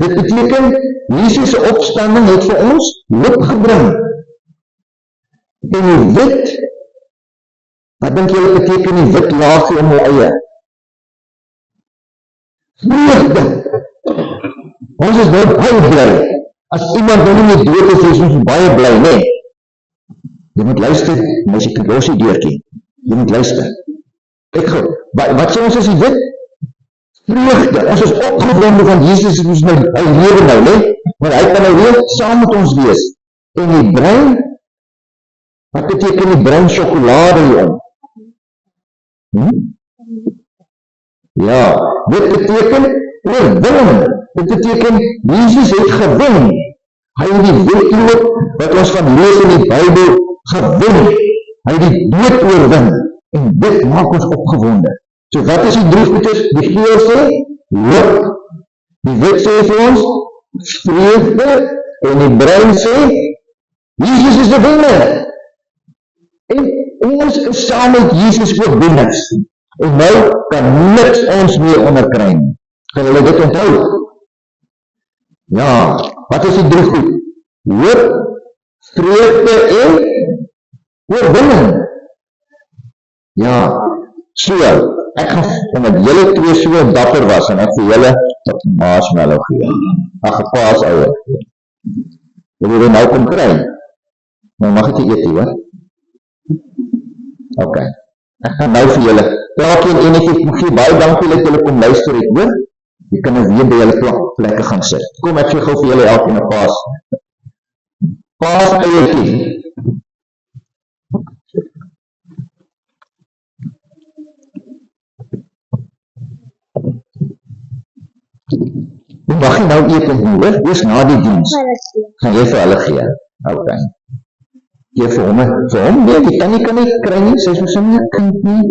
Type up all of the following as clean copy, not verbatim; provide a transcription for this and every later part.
Dit beteken, Jesus se opstanding het vir ons hoop gebring. En die wit, wat dink julle beteken die wit laagie om my eie? Vreugde. Ons is nou baie bly. As iemand nou nie meer dood is ons baie bly, nee. Jy moet luister, mens ek los die deurtjie. Jy moet luister. Wat sê ons is die wit? Vreugde. Ons is opgewonde van Jesus is nou, hy lewe nou, nee? Maar hy kan nou weer saam met ons wees. En die bruin, wat beteken die bruin sjokolade hierom? Ja, dit beteken oorwinning. Dit beteken, Jesus het gewin. Hy het die wedloop, wat ons van lees in die Bybel, gewin. Hy het die dood oorwin. En dit maak ons opgewonde. So wat is die droefetes? Die geel sê, hoop. Die wit sê vir ons, vreugde. En die bruin sê, Jesus is die wenner. En ons is saam met Jesus oorwinners. En nou kan niks ons meer onderkry nie. Kan julle dit onthou? Ja, wat is die drie goed? Hoop, vreugde en oorwinning. Ja, so, ek gaan, omdat julle twee so dapper was, en ek vir julle marshmallow gee. Ag, paaseier gee. Wil jy nou kom kry? Nou mag ek eet, hoor? Ok, ek gaan nou vir julle. Elkeen en ek gee baie dankie dat julle kom luister het, hoor? Jy kan nou weer by julle plekke gaan sit. Kom, ek gee gou vir julle elkeen 'n paaseiertjie. Jy mag nie nou eet en hoor, dis na die diens. Gaan jy vir hulle gee? Ok. Gee vir hom, nee, die kan nie kry nie, sy is vir sy kind nie.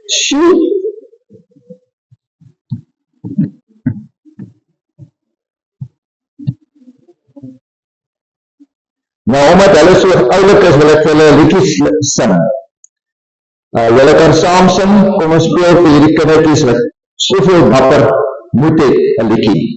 Sjoe. Nou, omdat hulle so oulik is, wil ek vir hulle liedjies sing. Julle kan saam sing, kom ons speel vir hierdie kindertjies wat soveel dapper moet het, 'n liedjie.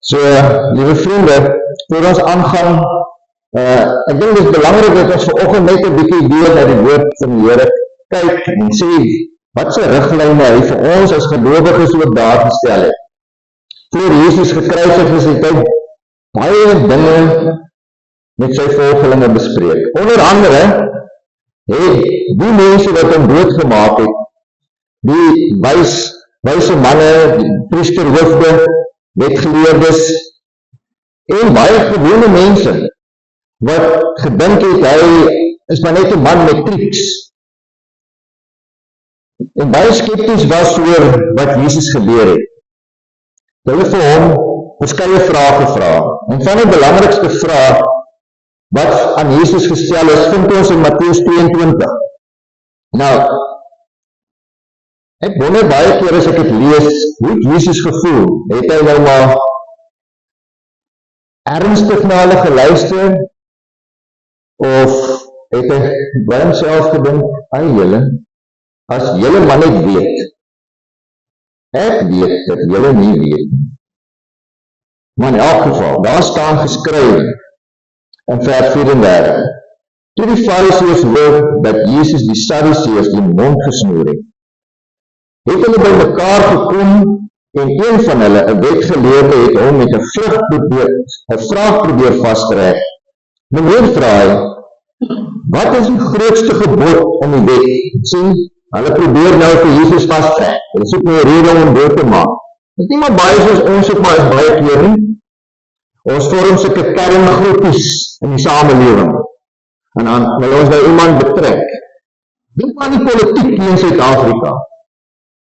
So, lieve vriende, voor ons aangaan, ek dink dit is belangrik dat ons vanoggend net 'n bietjie weer na die woord van die Here kyk en sê, wat se riglyne hy vir ons as gelowiges oor daar gestel het. Voor Jesus gekruisig is, het hy baie dinge met sy volgelinge bespreek. Onder andere, die mense wat hom doodgemaak het, die wyse manne, die priesterhoofde, wetgeleerdes, en baie gewone mense, wat gedink het, hy is maar net 'n man met triks. En baie skepties was oor wat Jesus geleer het. Hulle vir hom verskeie vrae gevra. En van die belangrikste vraag wat aan Jesus gestel is, vind ons in Matteus 22. Nou, ek wonder baie keer as ek het lees, hoe het Jesus gevoel? Het hy nou maar ernstig na hulle geluister? Of het hy by homself gedink, julle, as julle maar net weet, ek weet dat julle nie weet. Maar in elk geval, daar staan geskryf in vers 34, Toe die Fariseërs hoor dat Jesus die Sadduseërs die mond gesnoer het hulle by mekaar gekom en een van hulle, 'n wetgeleerde, het hom met 'n vraag probeer vastrek. Meneer, vra hy, wat is die grootste gebod om die wet? Sien, hulle probeer nou vir Jesus vastrek. Hulle soek nou 'n rede om hom dood te maak. Dit is nie maar baie soos ons ook maar is baie keer nie. Ons vorm sulke kerngroepies in die samelewing. En dan wil ons nou iemand betrek. Dink maar die politiek hier in Suid-Afrika.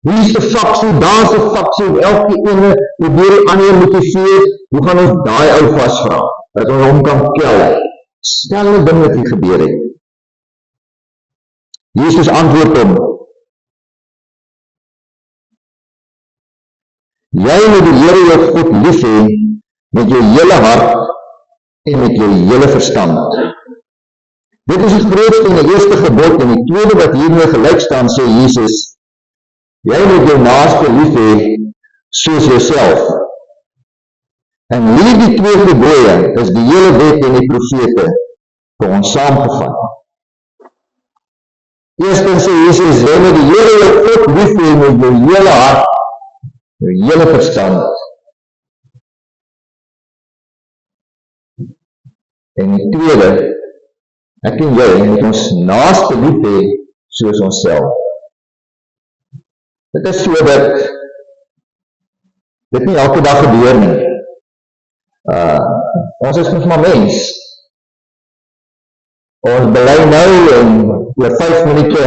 Wie is die faksie, daar is die faksie, elke ene probeer die ander motiveer, hoe gaan ons daai ou vasvra, dat ons hom kan kel. Stel die ding wat hier gebeur het. Jesus antwoord hom, jy moet die Here jou God lief hê met jou hele hart en met jou hele verstand. Dit is die grootste en die eerste gebod, en die tweede wat hiermee gelyk staan, sê Jesus, jy moet jou naaste lief hê soos jouself. En hierdie twee gebooie is die hele wet en die profete vir ons saamgevat. Eerstens sê Jesus, jy moet die Here jou God lief hê met jou hele hart, jou hele verstand. En die tweede, ek en jy moet ons naaste lief hê soos onsself. Dit is so dat dit nie elke dag gebeur nie. Ons is mos maar mens. Ons bely nou en oor 5 minute,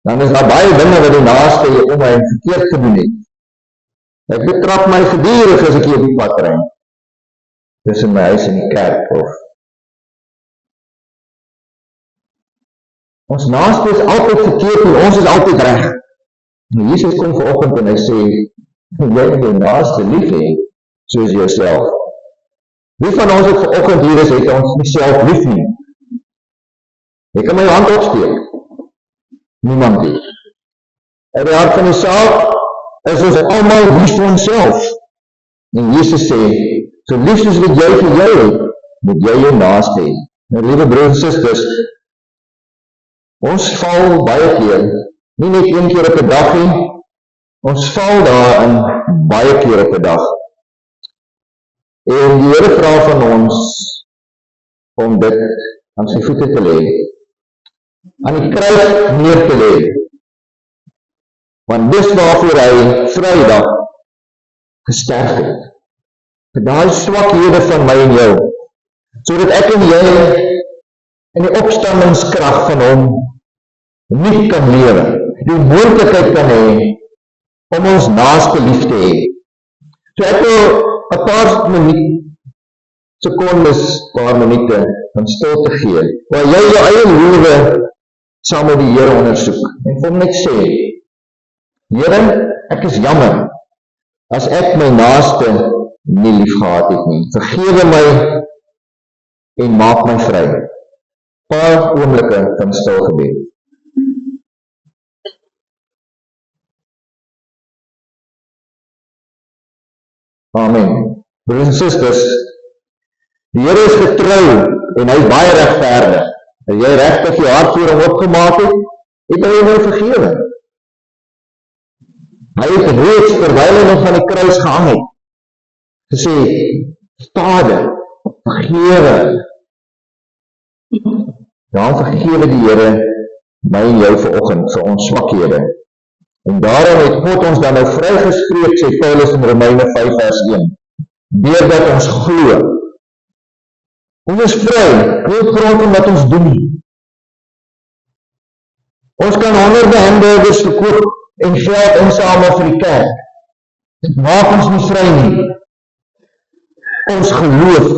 dan is daar baie dinge wat die naaste jy om my verkeerd gedoen het. Ek betrap my gedurig as ek hier op die pad ry, tussen my huis en die kerk, of ons naaste is altyd verkeerd en ons is altyd reg. En Jesus kom vanoggend en hy sê, jy moet jou naaste lief hê soos jouself. Wie van ons wat vanoggend hier is, het ons nie self lief nie? Ek kan my hand opsteek. Niemand nie. In die hart van die saak is ons almal lief vir onsself. En Jesus sê, so lief soos wat jy vir jou het, moet jy jou naaste hê. Nou, liewe broers en susters, ons val baie keer, nie net een keer op 'n dag nie, ons val daarin baie keer op 'n dag. En die Here vra van ons om dit aan sy voete te lê, aan die kruis neer te lê. Want dis waarvoor hy Vrydag gesterf het. Vir daai swakhede van my en jou, sodat ek en jy in die opstandingskrag van hom nie kan lewe, die moontlikheid kan hê om ons naaste lief te hê. So ek wil 'n paar minute van stilte gee, waar jy jou eie lewe saam met die Here ondersoek, en vir hom net sê, Here, ek is jammer, as ek my naaste nie lief gehad het nie, vergewe my en maak my vry. Paar oomblikke van stil gebed. Amen. Broers en susters, die Here is getrou en hy is baie regverdig. As jy regtig jou hart voor hom opgemaak het hy jou vergewe. Hy het reeds terwyl hy nog van die kruis gehang het, gesê, Vader, vergewe. Dan vergewe die Here my en jou vanoggend vir ons swakhede. En daarom het God ons dan nou vrygespreek, sê Paulus in Romeine 5 vers 1, deurdat ons glo. Ons is vry, nie op grond van wat ons doen. Ons kan honderde hamburgers verkoop en geld insamel vir die kerk. Dit maak ons nie vry nie. Ons geloof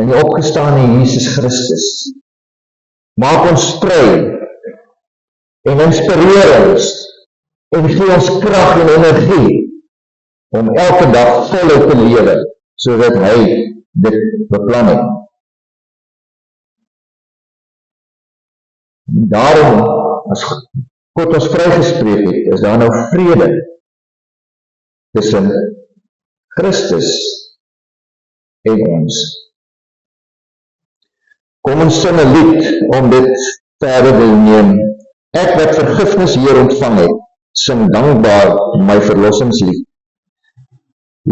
in die opgestane Jesus Christus maak ons vry en inspireer ons en gee ons krag en energie om elke dag voluit te lewe, sodat hy dit beplan het. Daarom, as God ons vrygespreek het, is daar nou vrede tussen Christus en ons. Kom ons sing 'n lied om dit verder te neem. Ek wat vergifnis hier ontvang het, sing dankbaar my verlossingslied.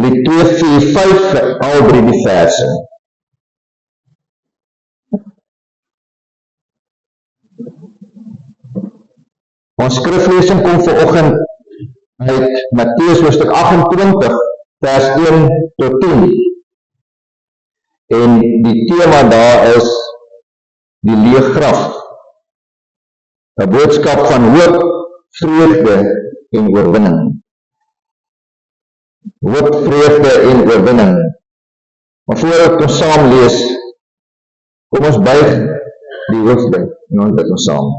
Lied 2, 4, 5, al 3 die verse. Ons skriflesing kom vanoggend uit Matteus hoofstuk 28, vers 1 tot 10. En die tema daar is die leë graf. 'n boodskap van hoop, vreugde en oorwinning. Hoop, vreugde en oorwinning. Maar voordat ons saam lees, kom ons buig die hoofde en ons bid ons saam.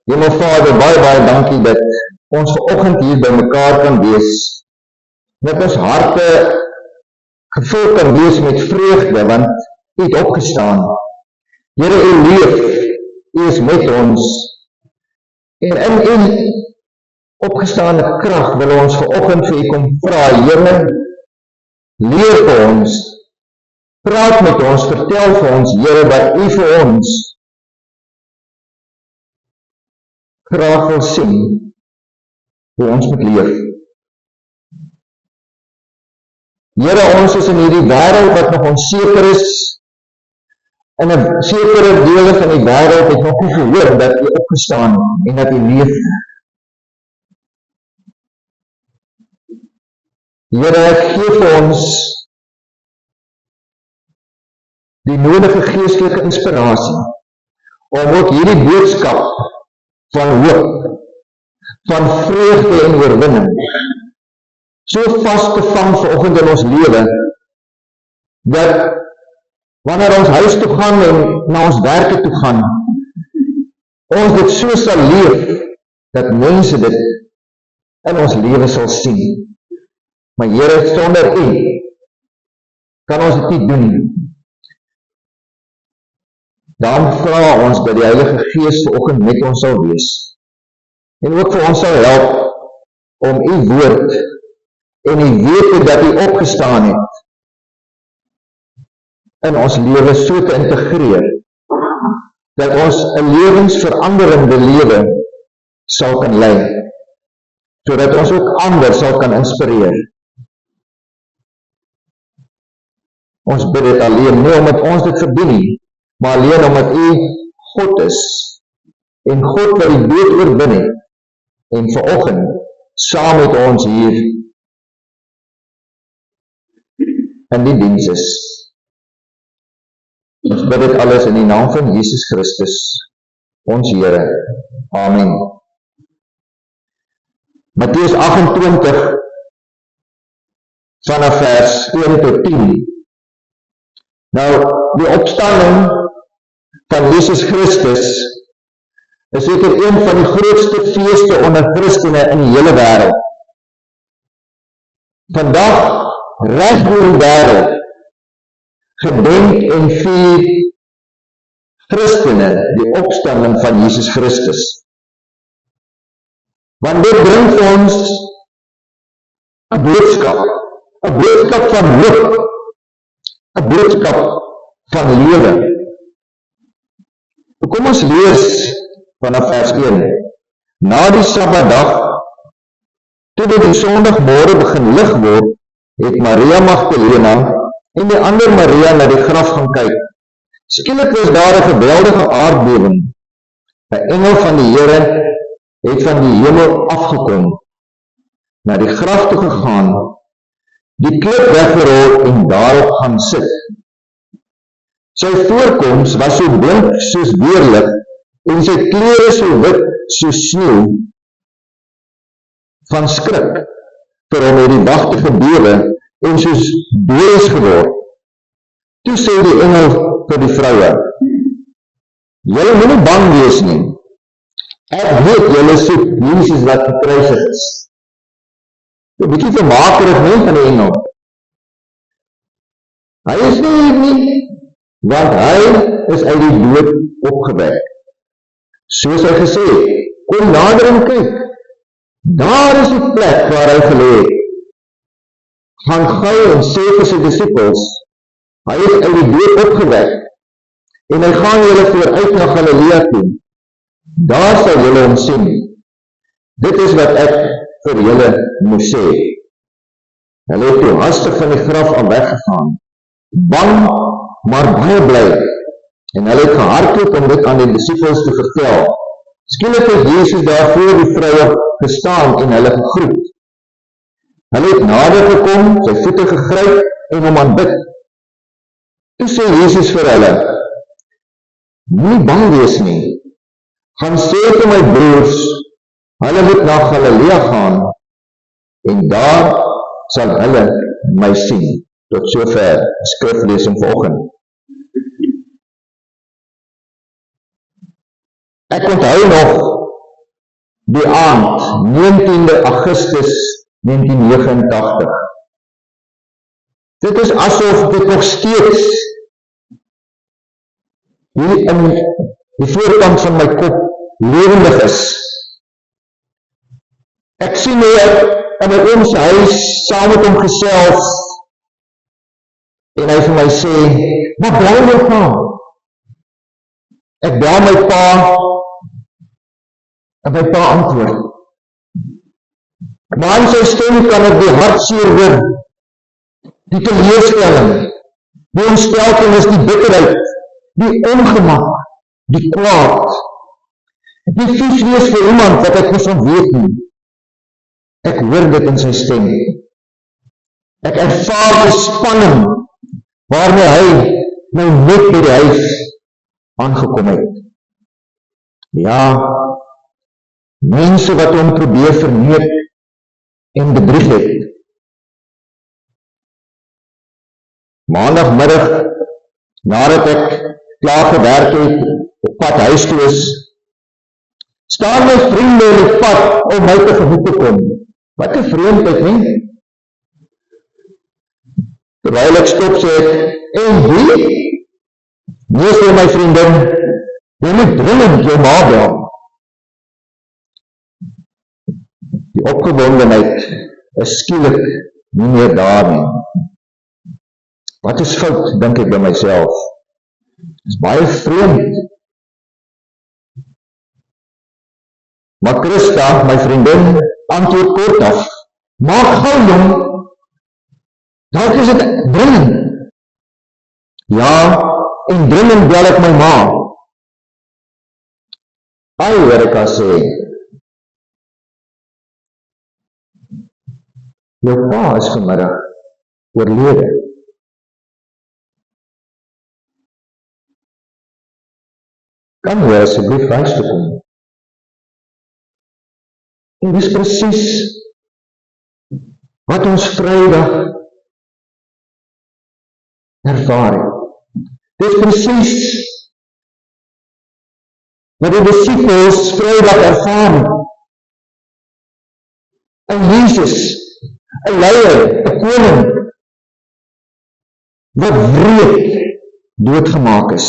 Hemelvader, baie dankie dat ons vanoggend hier by mekaar kan wees, dat ons harte gevul kan wees met vreugde, want U het opgestaan. Here, U leef, U is met ons, en in U opgestaande krag wil ons vanoggend vir U kom vra, Here, leer vir ons, praat met ons, vertel vir ons, Here, dat U vir ons graag wil sien hoe ons moet leef. Here, ons is in hierdie wêreld wat nog onseker is. In 'n sekere dele van die wêreld het nog nie gehoor dat U opgestaan het en dat U leef. Here, gee vir ons die nodige geestelike inspirasie om ook hierdie boodskap van hoop, van vreugde en oorwinning so vas te vang vanoggend in ons lewe, dat wanneer ons huis toe gaan en na ons werke toe gaan, ons dit so sal leef, dat mense dit in ons lewe sal sien. Maar Here, sonder U kan ons dit nie doen. Dan vra ons dat die Heilige Gees vanoggend met ons sal wees, en ook vir ons sal help om U woord en U wete dat U opgestaan het in ons lewe so te integreer, dat ons 'n lewensveranderende lewe sal kan lei, sodat ons ook ander sal kan inspireer. Ons bid dit alleen, nie omdat ons dit verdien nie, maar alleen omdat U God is, en God wat die dood oorwin het, en vanoggend saam met ons hier in die diens is. Ons bid dit alles in die naam van Jesus Christus, ons Here. Amen. Matteus 28, vanaf vers 1 tot 10. Nou, die opstanding van Jesus Christus is seker een van die grootste feeste onder Christene in die hele wêreld. Vandag, reg oor die wêreld, gedenk en vier Christene die opstanding van Jesus Christus. Want dit bring vir ons 'n boodskap van hoop, 'n boodskap van lewe. Kom ons lees vanaf vers 1. Na die Sabbatdag, toe dit die Sondagmôre begin lig word, het Maria Magdalena en die ander Maria na die graf gaan kyk. Skielik was daar 'n geweldige aardbewing. 'n Engel van die Here het van die hemel afgekom, na die graf toe gegaan, die klip weggerol en daarop gaan sit. Sy voorkoms was so blink soos weerlig, en sy klere so wit soos sneeu. Van skrik vir hom het die wagte gebewe en soos doodes geword. Toe sê die engel vir die vroue: "Julle moenie bang wees nie. Ek weet julle soek Jesus wat gekruisig is." 'n bietjie vermakerig nie van die engel. Hy is nie hier nie, want hy is uit die dood opgewek. Soos hy gesê het, kom nader en kyk. Daar is die plek waar hy gelê het. Gaan gou en sê vir sy disippels Hy is uit die dood opgewek, en hy gaan julle vooruit na Galilea toe. Daar sal julle hom sien. Dit is wat ek vir julle moes sê. Hulle het toe hastig van die graf al weggegaan, bang, maar baie bly, en hulle het gehardloop om dit aan die disippels te vertel. Skielik het Jesus daar voor die vroue gestaan en hulle gegroet. Hulle het nader gekom, sy voete gegryp en hom aanbid. Toe sê Jesus vir hulle, moenie bang wees nie, gaan sê vir my broers, hulle moet na Galilea gaan, en daar sal hulle my sien. Tot sover skriflesing vanoggend. Ek onthou nog die aand, 19de Augustus 1989. Dit is asof dit nog steeds hier in die voorkant van my kop lewendig is. Ek sien hoe ek in my oom se huis saam met hom gesels en hy vir my sê, maar bly my pa. Ek bel my pa en my pa antwoord. Maar in sy stem kan ek die hartseer hoor, die teleurstelling, die ontsteltenis, die bitterheid, die ongemak, die kwaad. Die vies wees vir iemand wat ek nie van weet nie. Ek hoor dit in sy stem. Ek ervaar die spanning waarmee hy nou net by die huis aangekom het. Ja, mense wat hom probeer verneek en bedrieg het. Maandagmiddag, nadat ek klaar gewerk het, op pad huis toe is, staan my vriende in die pad om my tegemoet te kom. Wat 'n vreemdheid, nie? Terwyl ek stop sê ek, en wie? Nee, sê my vriendin, jy moet dringend jou ma bel. Die opgewondenheid is skielik nie meer daar nie. Wat is fout, dink ek by myself? Is baie vreemd. Maar Christa, my vriendin, antwoord kort af, maak gou jong, dalk is dit dringend. Ja, en dringend bel ek my ma. Ai, hoor ek haar sê, jou pa is vanmiddag oorlede. Kan jy asseblief huis toe kom? En dis presies wat ons Vrydag ervaar het. Dis presies wat die disippels Vrydag ervaar het. En Jesus, 'n leier, 'n koning, wat wreed doodgemaak is.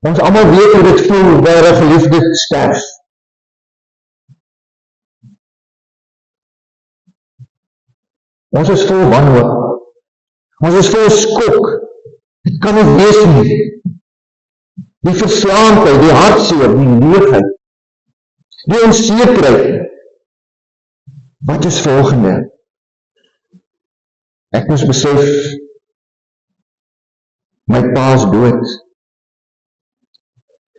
Ons almal weet hoe dit voel waar 'n geliefde sterf. Ons is vol wanhoop. Ons is vol skok. Dit kan nie wees nie. Die verslaandheid, die hartseer, die leegheid, die onsekerheid. Wat is volgende? Ek moes besef, my pa is dood.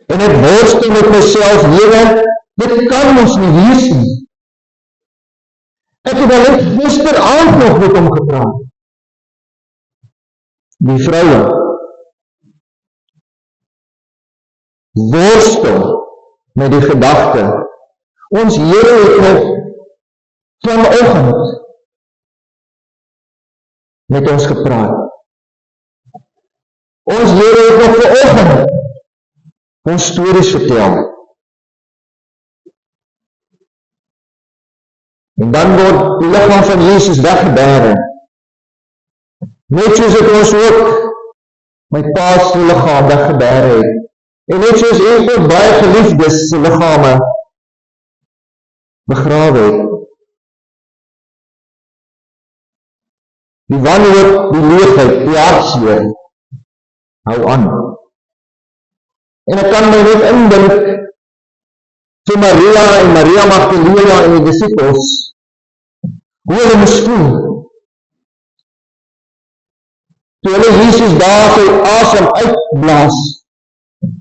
En ek worstel met myself, Here, dit kan ons nie wees nie. Ek het al gisteraand nog met hom gepraat. Die vroue worstel met die gedagte, ons Here het nog vanoggend met ons gepraat. Ons Here het nog vanoggend ons stories vertel. En dan word die liggaam van Jesus weggebêre. Net soos het ons ook my pa se liggaam weggebêre het. En net soos enkel baie geliefdes se liggame begrawe het. die wanhoop, die leegheid, die hartseer, hou aan. En ek kan my net indink, vir Maria en Maria Magdalena en die disciples, hoe hulle moes voel, toe hulle Jesus daar sy asem uitblaas,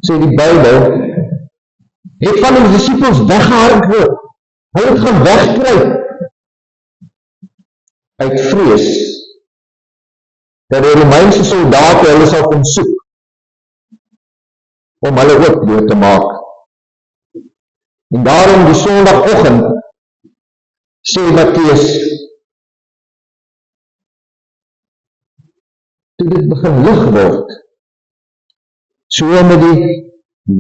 sê die Bybel, het van die disciples weggehardloop. Hulle het gaan wegkruip uit vrees dat die Romeinse soldate hulle sal kom soek om hulle ook dood te maak. En daarom die Sondagoggend sê Mattheus, toe dit begin lig word, so met die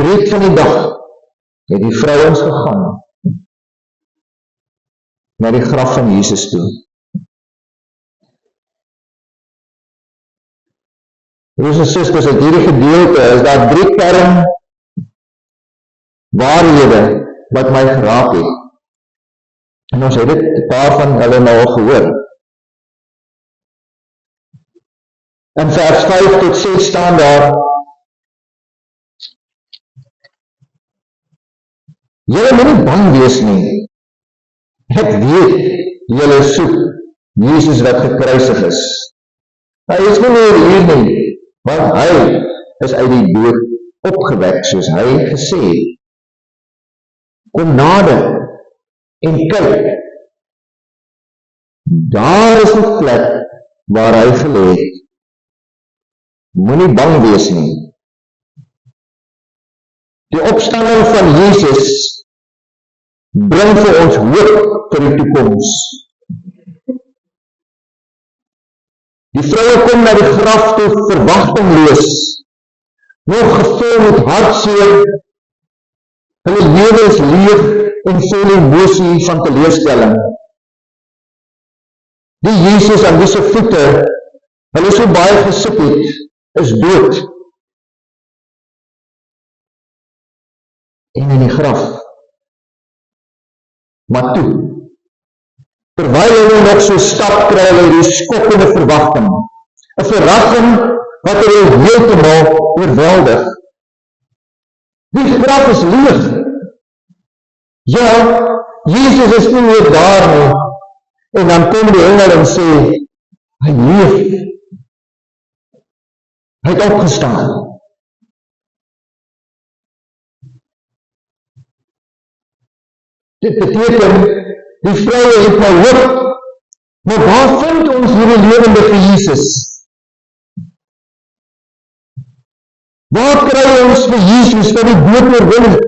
breek van die dag, het die vrouens gegaan na die graf van Jesus toe. Broers en susters, uit hierdie gedeelte is daar 3 kern waarhede wat my geraak het. En ons het dit 'n paar van hulle nou al gehoor. In vers 5 tot 6 staan daar, julle moet nie bang wees nie. Ek weet, julle soek Jesus wat gekruisig is. Hy is nie meer hier nie, want hy is uit die dood opgewek, soos hy gesê het. Kom nader en kyk. Daar is die plek waar hy gelê het. Moenie bang wees nie. Die opstanding van Jesus bring vir ons hoop vir die toekoms. Die vroue kom na die graf toe verwagtingloos, nog gevul met hartseer, hulle lewe is leeg en vol emosie van teleurstelling. Die Jesus aan wie se voete hulle so baie gesit het, is dood. En in die graf. Maar toe, terwyl hulle nog so stap kry hulle die skokkende verwagting, 'n verrassing wat hulle heeltemal oorweldig. Die graf is leeg. Ja, Jesus is nie meer daar nie. En dan kom die engel en sê, hy leef. Hy het opgestaan. Dit beteken, die vroue het nou hoop, maar waar vind ons hierdie lewendige Jesus? Waar kry ons vir Jesus wat die dood oorwin het?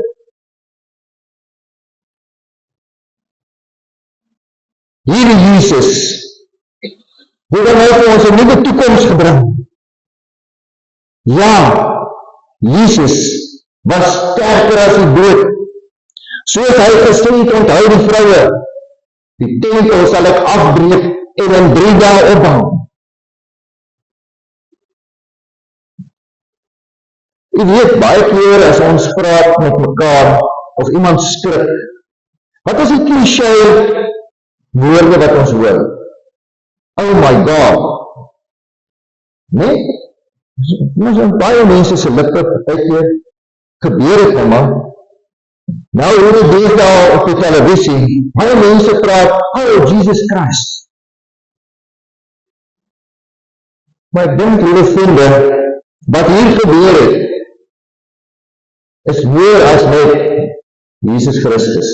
Hierdie Jesus, het dan nou vir ons 'n nuwe toekoms gebring. Ja, Jesus was sterker as die dood. Soos hy gesê het, onthou die vroue, die tempel sal ek afbreek en in 3 dae opbou. U weet, baie keer as ons praat met mekaar, of iemand skrik, wat is die cliché woorde wat ons hoor? Oh my God. Nee? Ons in baie mense se lippe partykeer gebeur het maar. Nou hoor ek deesdae op die televisie, baie mense praat, oh Jesus Christ. Maar ek dink, julle vriende, wat hier gebeur het, is meer as net Jesus Christus.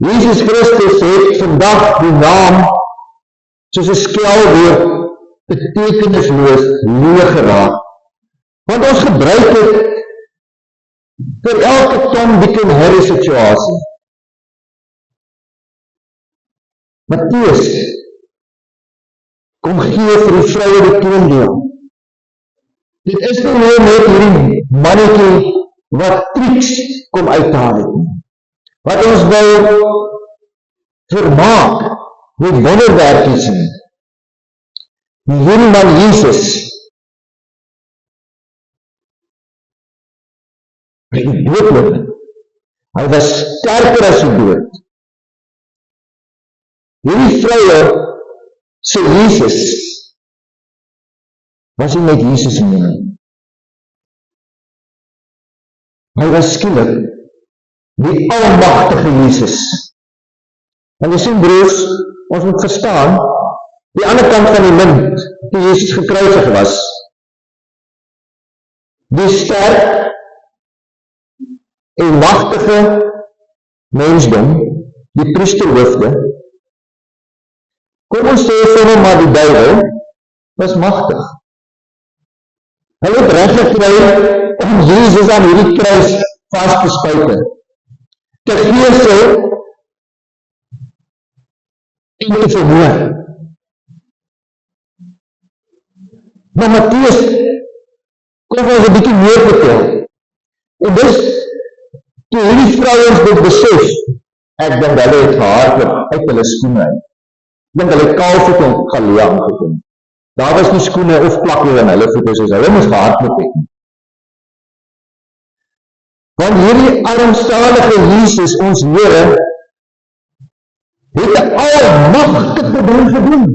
Jesus Christus het vandag die naam, soos 'n skelwoord, betekenisloos leeg geraak. Want ons gebruik dit vir elke Tom, Dick en Harry situasie. Mattheus kom gee vir die vroue die teendeel. Dit is nie meer net hierdie mannetjie wat triks kom uithaal het nie. Wat ons wil vermaak met wonderwerkies nie. Hierdie man Jesus, hy het doodloop. Hy was sterker as die dood. Hierdie vroue So Jesus was nie net Jesus nie. Hy was skielik die almagtige Jesus. En jy sien broers, ons moet verstaan, die ander kant van die munt, toe Jesus gekruisig was, die sterk en magtige mensdom, die priesterhoofde, kom ons sê vir hom, maar die duiwel was magtig. Hulle het reg gekry om Jesus aan hierdie kruis vas te spuite, te geesel en te vermoor. Maar Mattheus kom ons 'n bietjie meer vertel. En dus, toe hierdie vrouens dit besef, ek dink hulle het gehardloop uit hulle skoene uit. Ek dink hulle het kaalvoet in Galilea aangekom. Daar was nie skoene of plakke in hulle voete, soos hulle moes gehardloop het. Want hierdie armsalige Jesus, ons Here, het 'n almagtige ding gedoen.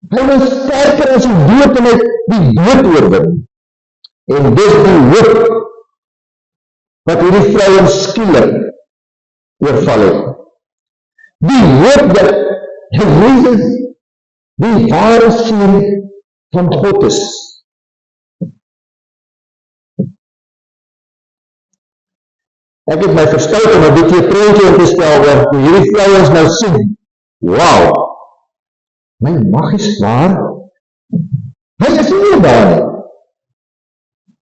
Hy was sterker as die dood en het die dood oorwin. En dis die hoop wat hierdie vrouens skielik oorval het. Die hoop dat Jesus die ware seun van God is. Ek het my verstout om 'n bietjie 'n prentjie te stel oor hoe hierdie vrouens nou sien. Wow! My mag is waar. Hy is nie daar nie.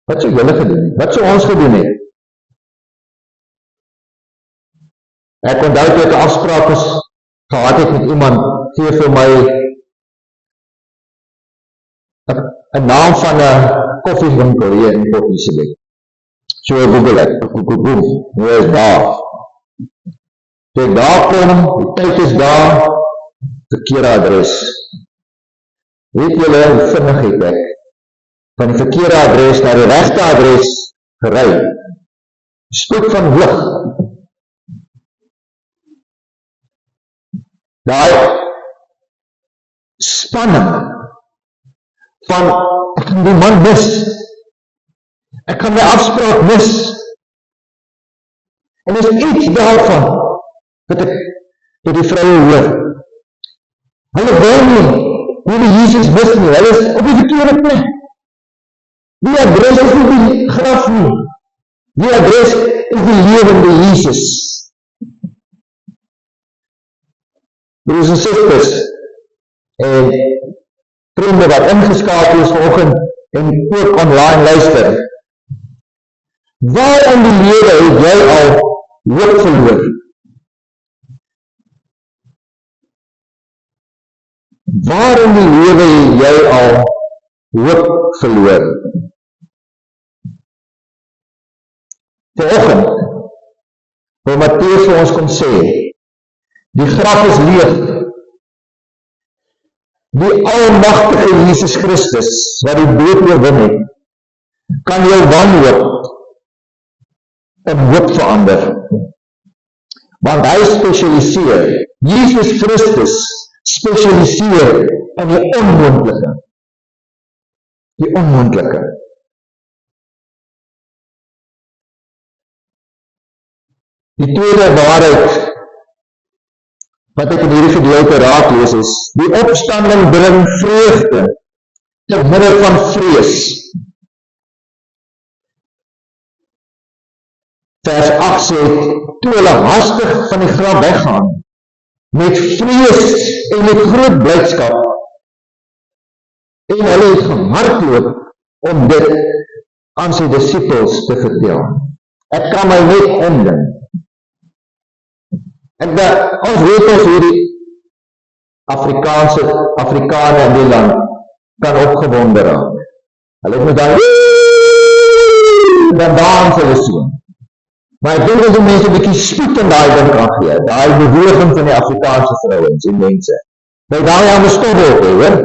Wat sou julle gedoen het? Wat sou ons gedoen het? Ek onthou toe ek 'n afspraak gehad het met iemand, gee vir my 'n naam van 'n koffiewinkel hier in Port Elizabeth. So Google ek, hoe is daar? So ek daar kom, die tyd is daar, verkeerde adres. Weet julle, hoe vinnig het ek van die verkeerde adres na die regte adres gery. Spoed van lig. Daai spanning van ek kan die man mis. Ek kan my afspraak mis. En is iets daarvan wat ek tot die vroue hoor. Hulle wil nie Jesus mis nie. Hulle is op die verkeerde plek. Die adres is nie die graf nie. Die adres is die lewende Jesus. Broers en susters, en vriende wat ingeskakel is vanoggend en ook online luister. Waar in die lewe het jy al hoop verloor? Waar in die lewe het jy al hoop verloor? Vanoggend wil Mattheus vir ons kom sê, die graf is leeg. Die almagtige Jesus Christus, wat die dood oorwin het, kan jou wanhoop in hoop verander. Want hy spesialiseer, Jesus Christus spesialiseer in die onmoontlike. Die onmoontlike. Die tweede waarheid wat ek in hierdie gedeelte raak lees is, die opstanding bring vreugde te midde van vrees. Vers 8 sê, toe hulle hastig van die graf weggaan, met vrees en met groot blydskap, en hulle het gehardloop om dit aan sy disippels te vertel. Ek kan my net indink. En ons weet ons hierdie Afrikaner in die land kan opgewonde raak. Hulle moet dan dans hulle so. Maar ek dink as die mense 'n bietjie spoed in daai ding kan gee, daai beweging van die Afrikaanse vrouens en mense. By daai aan die stobbel, hoor.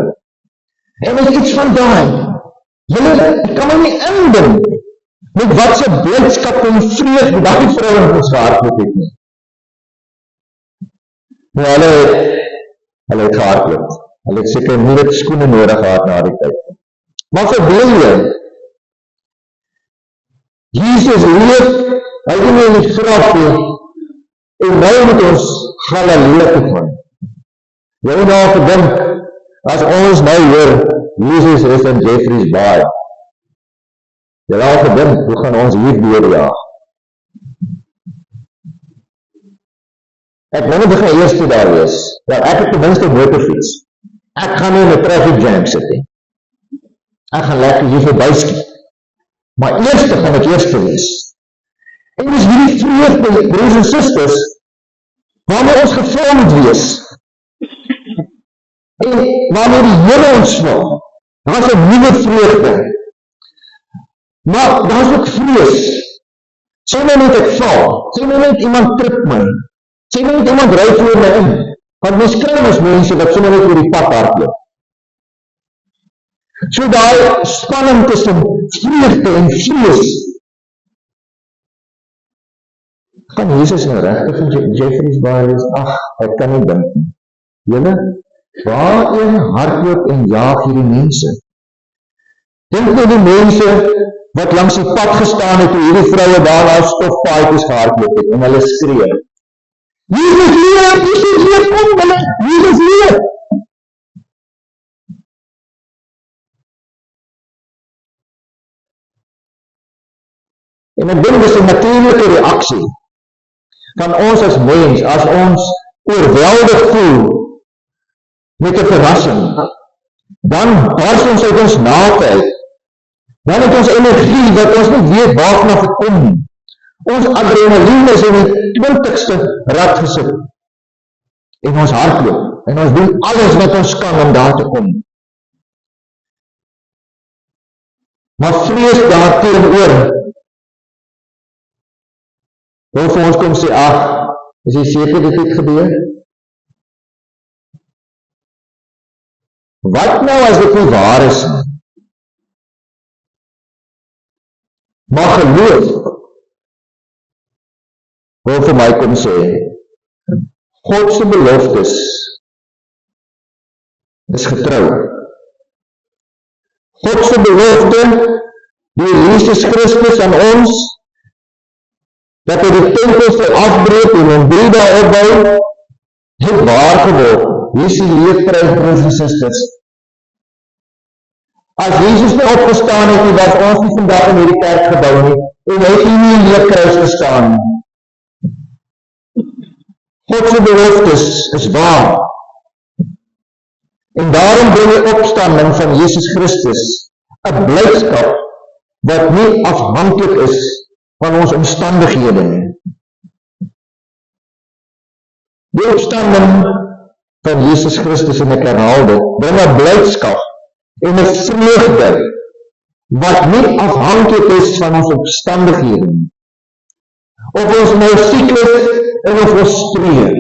En is iets van daai. Julle kan my nie indink met wat se blydskap en vreugde daai vrouens ons gehardloop het nie. Nou, Hulle het gehardloop. Hulle het seker nuwe skoene nodig gehad na die tyd. Maar verbeel jy, Jesus leef, hy het nie in die graf nie, en nou moet ons Galilea toe gaan. Jy moet daar gedink, as ons nou hoor, Jesus is in Jeffreys Bay. Jy het al gedink, hoe gaan ons hier doorjaag? Ek wil nie begin eerste daar wees, want ek het tenminste motorfiets. Ek gaan nie in 'n traffic jam sit nie. Ek gaan lekker hier verby skiet. Maar eerste gaan ek eerste wees. En dis hierdie vreugde, broers en susters, waarmee ons gevul moet wees. En waarmee die Here ons vul. Daar is 'n nuwe vreugde. Maar daar is ook vrees. Sê my net ek val. Sê my net iemand trip my. Sê my net iemand ry voor my in. Want mens kry ons mense wat sommer net oor die pad hardloop. So daai spanning tussen vreugde en vrees. Gaan Jesus nou regtig in Jeffreys Bay wees? Ag, ek kan nie dink nie. Julle, waarheen hardloop en jaag hierdie mense? Dink nou die mense wat langs die pad gestaan het toe hierdie vroue daar na stofpaadjies gehardloop het en hulle skree. Jesus leef, Jesus leef, kom hulle, Jesus leef. En ek dink dis 'n natuurlike reaksie van ons as mens, as ons oorweldig voel met 'n verrassing, dan bars ons uit ons nate uit. Dan het ons energie wat ons nie weet waarvan dit kom nie. Ons adrenaline is in die 20ste rad gesit. En ons hardloop. En ons doen alles wat ons kan om daar te kom. Maar vrees daarteenoor wil vir ons kom sê, ag, is jy seker dit het gebeur? Wat nou as dit nie waar is nie? Maar geloof wil vir my kom sê, God se beloftes is getrou. God se belofte deur Jesus Christus aan ons, dat hy die tempel sal afbreek en in 3 dae opbou, het waar geword. Hier is die leefprys, broers en susters. As Jesus nie opgestaan het, was ons nie vandag in hierdie kerk gebou nie, en hy het nie in die kruis gestaan. God se beloftes is waar. En daarom bring die opstanding van Jesus Christus 'n blydskap wat nie afhanklik is van ons omstandighede nie. Die opstanding van Jesus Christus, en ek herhaal dit, bring 'n blydskap en 'n vreugde wat nie afhanklik is van ons omstandighede nie. Of ons nou siek is en of ons streef,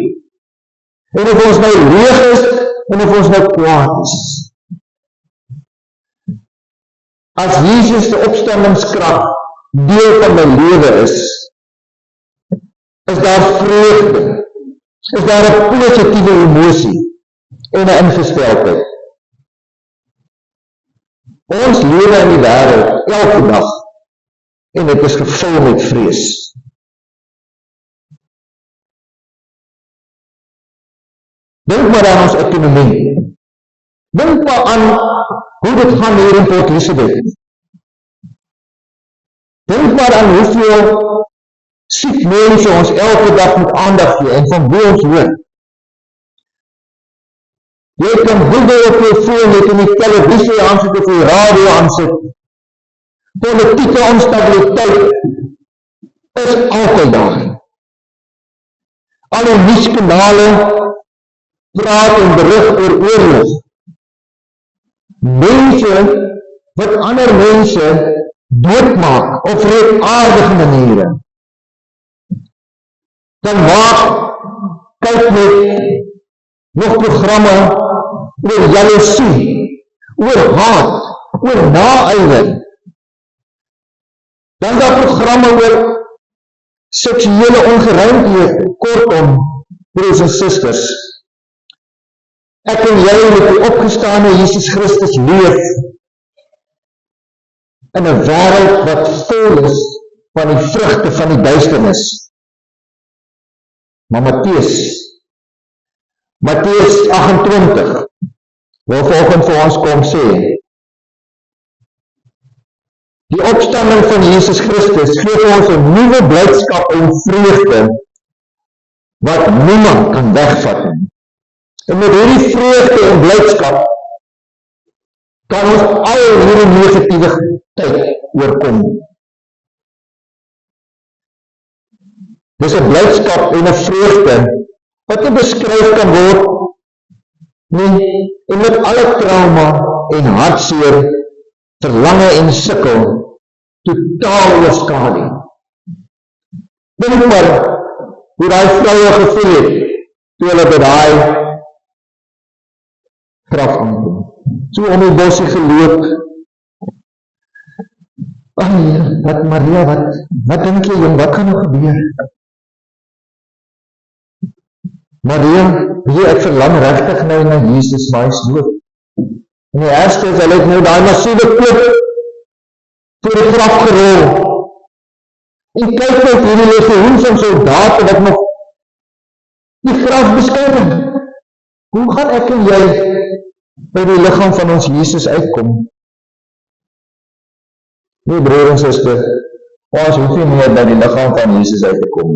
en of ons nou leeg is en of ons nou kwaad is. As Jesus se opstandingskrag deel van my lewe is daar vreugde, is daar 'n positiewe emosie en 'n ingesteldheid. Ons lewe in die wêreld elke dag en dit is gevul met vrees. Dink maar aan ons ekonomie. Dink maar aan hoe dit gaan hier in Port Elizabeth. Dink maar aan hoeveel siek mense ons elke dag met aandag gee en van wie ons hoor. Jy kan Google op jou foon, jy kan die televisie aansit of die radio aansit. Politieke onstabiliteit is altyd daar. Al die nuuskanale praat en berig oor oorlog. Mense wat ander mense doodmaak op wreedaardige maniere. Dan kyk net nog programme oor jaloesie, oor haat, oor naaiwer. Dan daar programme oor seksuele ongeruimdhede, kortom, broers en susters. ek en jy met die opgestane Jesus Christus leef in 'n wêreld wat vol is van die vrugte van die duisternis. Maar Matteus 28 wil volgens vir ons kom sê, die opstanding van Jesus Christus gee vir ons 'n nuwe blydskap en vreugde wat niemand kan wegvat nie. En met hierdie vreugde en blydskap kan ons al hierdie negativiteit oorkom. Dis 'n blydskap en 'n vreugde wat nie beskryf kan word nie, en met alle trauma en hartseer, verlange en sukkel totaal oorskadu. Dink maar hoe daai vroue gevoel het toe hulle by daai graf aankom. So om die bosie geloop. Wat Maria, wat dink jy, jong, wat gaan nou gebeur? Maria, ek verlang regtig nou na Jesus, maar hy is dood. En die eerste is, hulle het nou daai massiewe klip voor die graf gerol. En kyk net hierdie legioen van soldate wat nog die graf beskerm. Hoe gaan ek en jy by die liggaam van ons Jesus uitkom? Nee, broer en suster, ons hoef nie meer by die liggaam van Jesus uit te kom.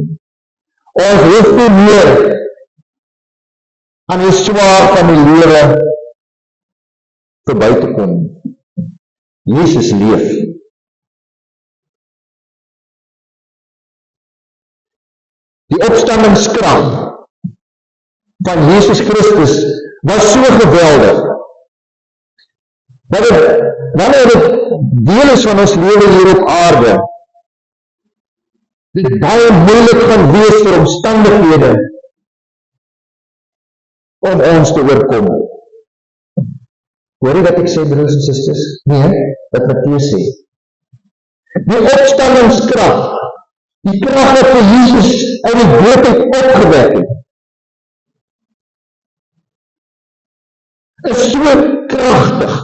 Ons hoef nie meer aan die swaar van die lewe verby te kom. Jesus leef. Die opstandingskrag van Jesus Christus was so geweldig, dat wanneer dit deel is van ons lewe hier op aarde, dit baie moeilik gaan wees vir omstandighede om ons te oorkom. Hoor jy wat ek sê, broers en susters? Nee, wat Matteus sê. Die opstandingskrag, die krag wat vir Jesus uit die dood uit opgewek het, is so kragtig,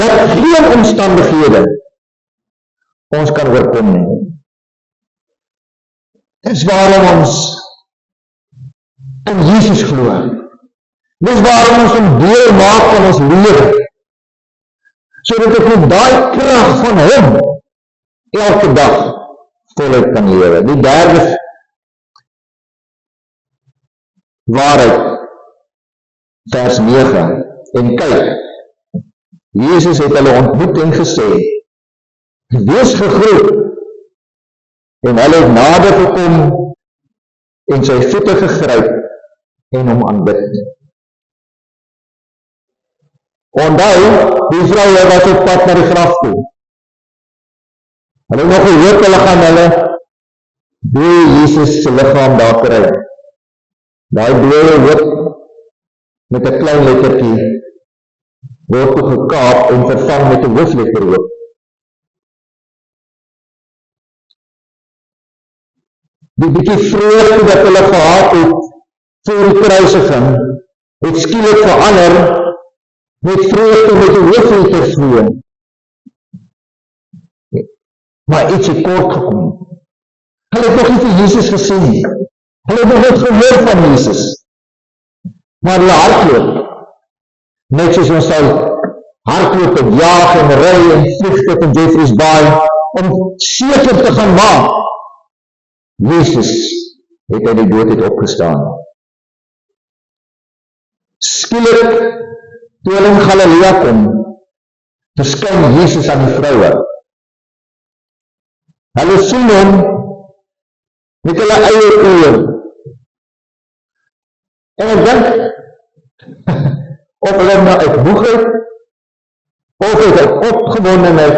dat geen omstandighede ons kan oorkom nie. Dis waarom ons in Jesus glo. Dis waarom ons 'n deel maak van ons lewe, sodat ek met daai krag van hom elke dag voluit kan lewe. Die derde waarheid, vers 9, en kyk, Jesus het hulle ontmoet en gesê, wees gegroet, en hulle het nader gekom en sy voete gegryp en hom aanbid. Onthou, die vroue was op pad na die graf toe. Hulle het nog gehoor, hulle gaan die Jesus se liggaam daar kry. Daai dooie hoop met 'n klein lettertjie word toe gekaap en vervang met 'n hoofletter hoop. Die bietjie vreugde wat hulle gehad het voor die kruisiging, het skielik verander met vreugde met 'n hoofletter vloei. Maar iets het kort gekom. Hulle het nog nie vir Jesus gesien nie. Hulle het nog net gehoor van Jesus. Maar hulle hardloop, net soos ons sal hardloop en jaag en ry en vlieg tot in Jeffreys Bay, om seker te gaan maak, Jesus het uit die dood het opgestaan. Skielik, toe hulle in Galilea kom, verskyn Jesus aan die vroue. Hulle sien hom met hulle eie oë. En ek dink, of hulle nou uit moegheid, of uit opgewondenheid,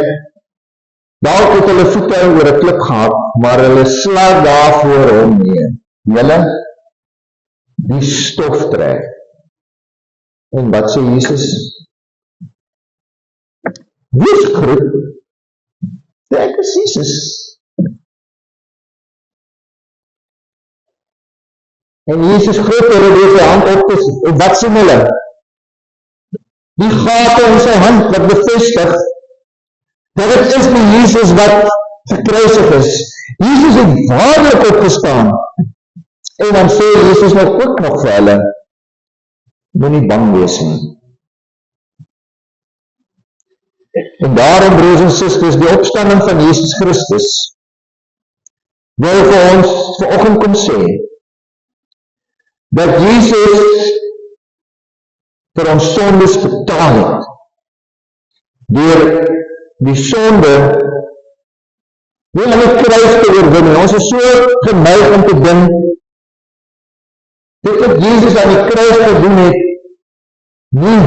dalk het hulle voete oor 'n klip gehad, maar hulle slaap daar voor hom neer. Julle, die stof trek. En wat sê Jesus? Wees gegroet. Ek is Jesus. En Jesus groot door sy hand op te sien. En wat sien hulle? Die gate in sy hand wat bevestig dat het is die Jesus wat gekruisig is. Jesus het waarlik opgestaan. En dan sê Jesus ook nog vir hulle, moenie bang wees nie. En daarom, broers en susters, die opstanding van Jesus Christus wil vir ons vanoggend kom sê, dat Jesus vir ons sondes betaal het, deur die sonde nie aan die kruis te oorwin. Ons is so geneig om te dink, dit wat Jesus aan die kruis gedoen het, nie.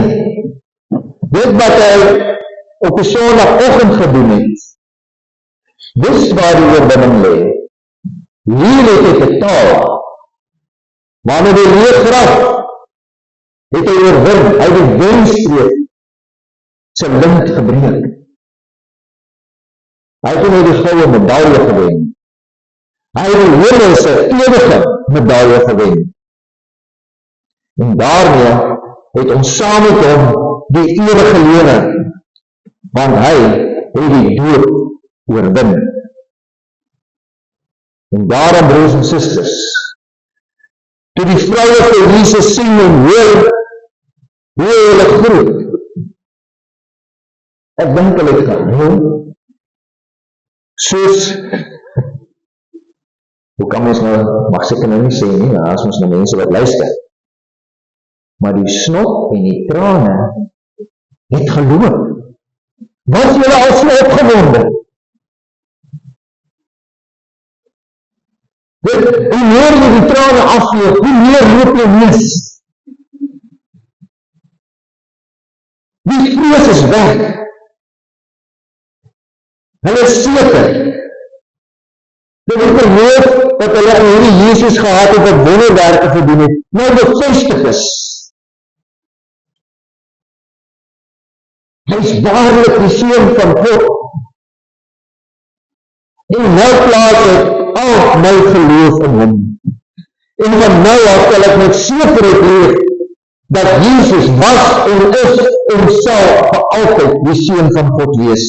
Dit wat hy op die sondagoggend gedoen het, dis waar die oorwinning lê. Hier het hy betaal. Maar met die leë graf het hy oorwin, hy het die wenstreep sy lint gebreek. Hy het nie die goue medaille gewen. Hy het die hemelse ewige medaille gewen. En daarmee het ons saam met hom die ewige lewe, want hy het die dood oorwin. En daarom, broers en susters, toe die vroue vir Jesus sien en hoor hoe hulle groet, ek dink hulle het gehuil, soos, hoe kan ons nou, mag seker nou nie sê nie, as ons nou mense wat luister, maar die snot en die trane het geloop. Was julle al so opgewonde? Hoe meer jy die trane afloop, hoe meer loop jy mis. Die vrees is weg. Hulle is seker. Dit is geloof dat hulle in hierdie Jesus gehad het wat wonderwerke gedoen het, nou bevestig is. Hy is waarlik die Seun van God. En nou plaas ek al my geloof in hom. En van nou af sal ek met sekerheid leef dat Jesus was en is en sal vir altyd die Seun van God wees.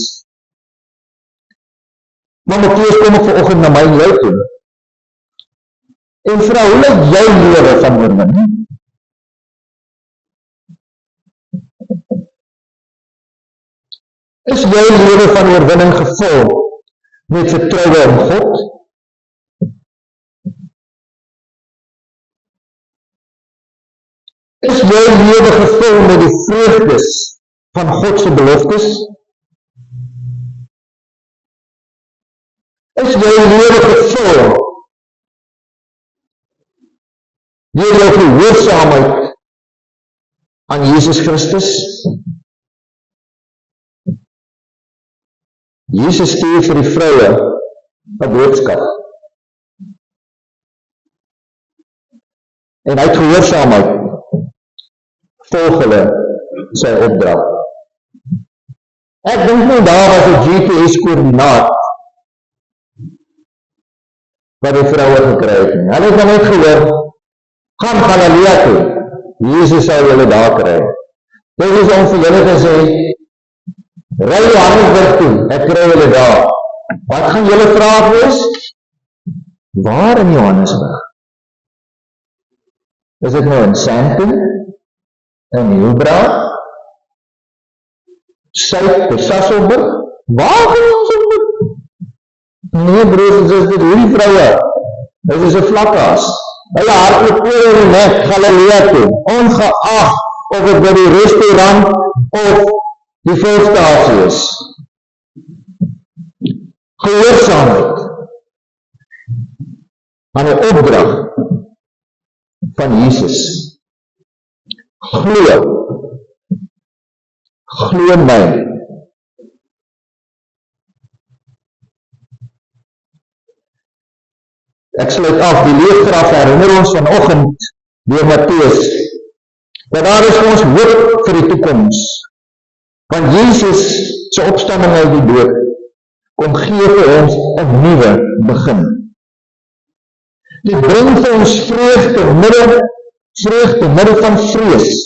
Maar Mattheus kom ek vanoggend na my en jou toe. En vra, hoe lyk jou lewe van oorwinning? Is jou lewe van oorwinning gevul met vertroue in God? Is jou lewe gevul met die vreugdes van God se beloftes? Is jou lewe gevul deur jou gehoorsaamheid aan Jesus Christus? Jesus stuur vir die vroue 'n boodskap. En uit gehoorsaamheid volg hulle sy opdrag. Ek dink nie daar was 'n GPS-koördinaat wat die vroue gekry het nie. Hulle het net gehoor, gaan Galilea toe. Jesus sal julle daar kry. Dit is om vir julle te sê, ry Johannesburg toe, ek kry julle daar. Wat gaan julle vraag wees? Waar in Johannesburg? Is dit nou in Sandton? In Hilbrand? Suid, by Sasolburg? Waar gaan ons ontmoet? Nee, broers, is dit hierdie vroue? Dit is 'n vlakkas. Hulle hardloop oor in die nek, Galilea toe, ongeag of dit by die restaurant of die volstasie is. Gehoorsaamheid aan die opdrag van Jesus. Glo my. Ek sluit af, die leefgraf herinner ons vanoggend deur Mattheus, dat daar is vir ons hoop vir die toekoms. Want Jesus se opstanding uit die dood kom gee vir ons 'n nuwe begin. Dit bring vir ons vreugde middel van vrees.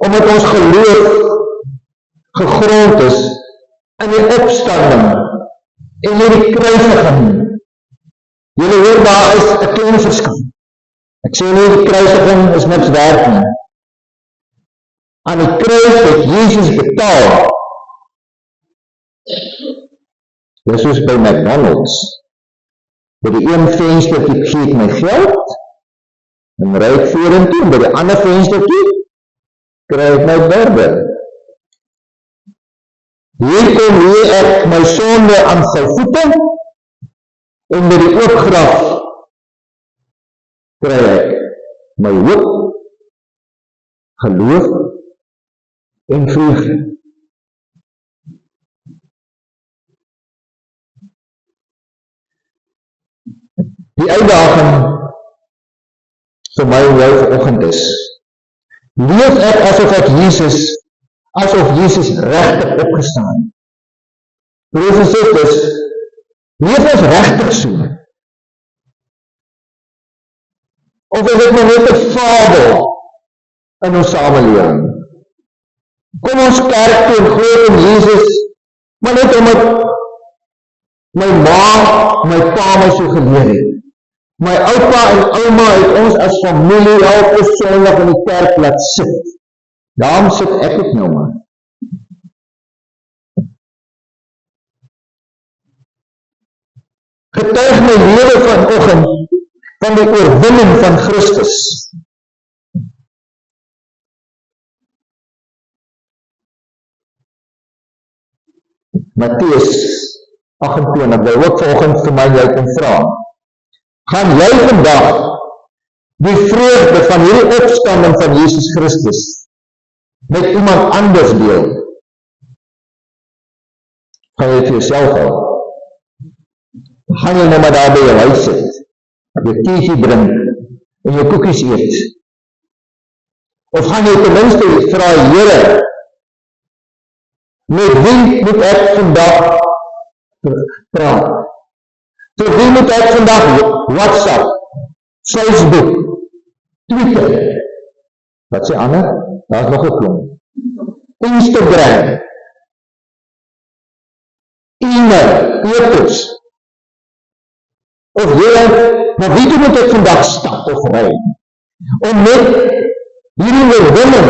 Omdat ons geloof gegrond is in die opstanding en in die kruisiging. Julle hoor, daar is 'n klein verskil. Ek sê nie die kruisiging is niks werd nie. Aan die kruis het Jesus betaal. Dis soos by McDonald's. By die een venstertjie gee ek my geld en ry ek vorentoe, en by die ander venstertjie kry ek my burger. Hier kom ek my sonde aan sy voete, en by die oopgraf kry ek my hoop, geloof en vreugde. Die uitdaging vir my en jou vanoggend is, leef ek asof Jesus regtig opgestaan het. Broers en susters, leef ons regtig so? Of is dit net 'n fabel in ons samelewing? Kom ons kerk toe en glo in Jesus, maar net omdat my ma, my pa my so geleer het. My oupa en ouma het ons as familie elke Sondag in die kerk laat sit. Daarom sit ek ook nou maar. Getuig my lewe vanoggend van die oorwinning van Christus. Matteus 28, wil ook vanoggend vir my jy kan vra. Gaan jy vandag die vreugde van hierdie opstanding van Jesus Christus met iemand anders deel? Gaan jy vir jouself hou? Gaan jy nou maar daar by jou huis sit, jou TV drink en jou koekies eet? Of gaan jy ten minste vra, Here, met wie moet ek vandag praat? Vir wie moet ek vandag WhatsApp, Facebook, Twitter, wat sê ander? Daar is nog 'n klomp. Instagram, e-mail, e-pos. Of julle, maar wie moet ek vandag stap of ry? Om net hierdie oorwinning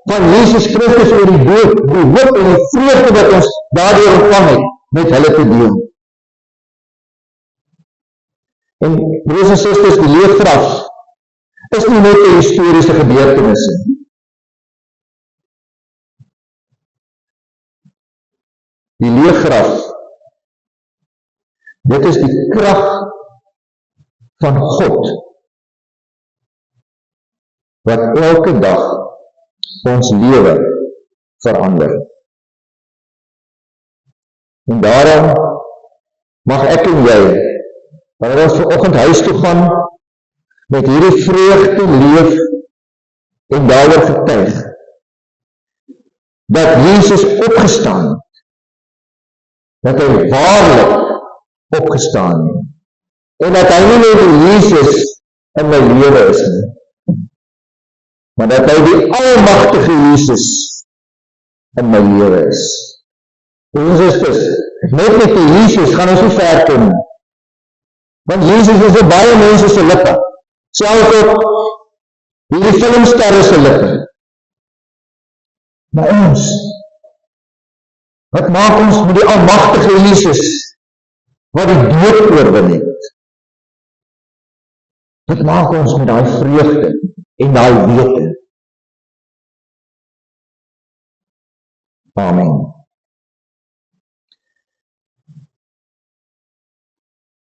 van Jesus Christus oor die dood, die hoop en die vreugde wat ons daardeur ontvang het, met hulle te deel. En broers en susters, die leefgraf is nie net 'n historiese gebeurtenis nie. Die leefgraf, dit is die krag van God wat elke dag ons lewe verander. En daarom mag ek en jy, wanneer ons vanoggend huis toe gaan, met hierdie vreugde leef en daaroor getuig, dat Jesus opgestaan het, dat hy waarlik opgestaan het, en dat hy nie net die Jesus in my lewe is nie, maar dat hy die almagtige Jesus in my lewe is. Ons is net met die Jesus gaan ons nie ver kom nie. Want Jesus is op baie mense se lippe, selfs op hierdie filmsterre se lippe. Maar ons, wat maak ons met die almagtige Jesus, wat die dood oorwin het? Wat maak ons met daai vreugde en daai wete? Amen.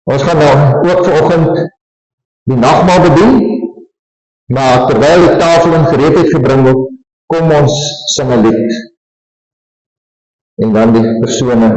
Ons gaan nou ook vanoggend die nagmaal bedien, maar terwyl die tafel in gereedheid gebring word, kom ons sing 'n lied. En dan die persone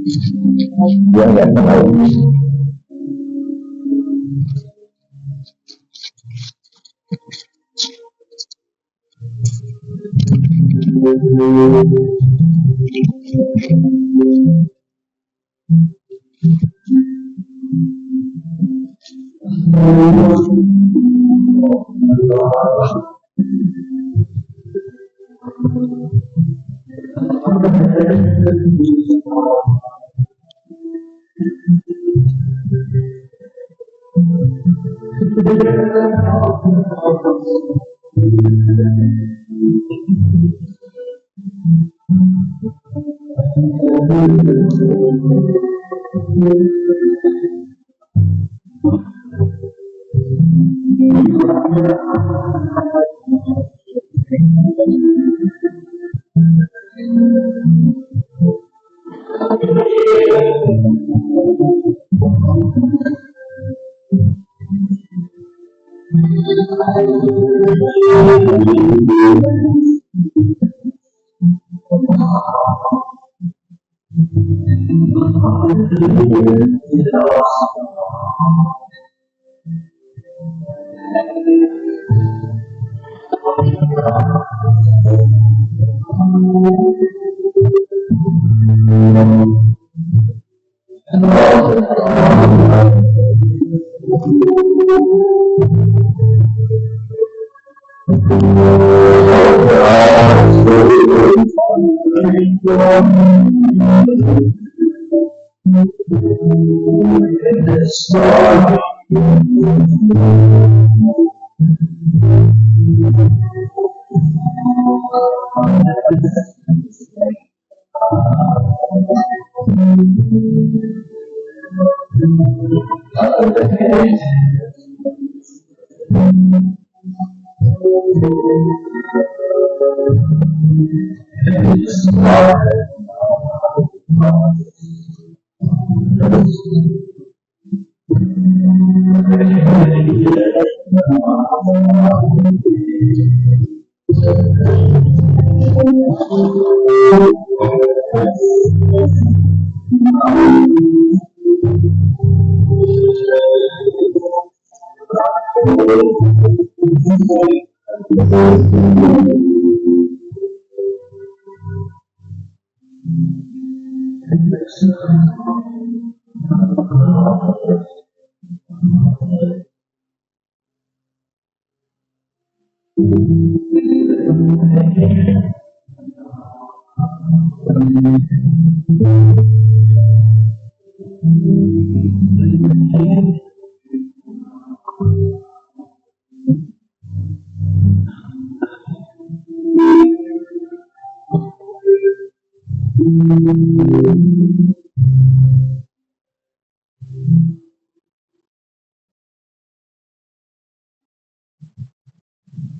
Dia nggak tahu.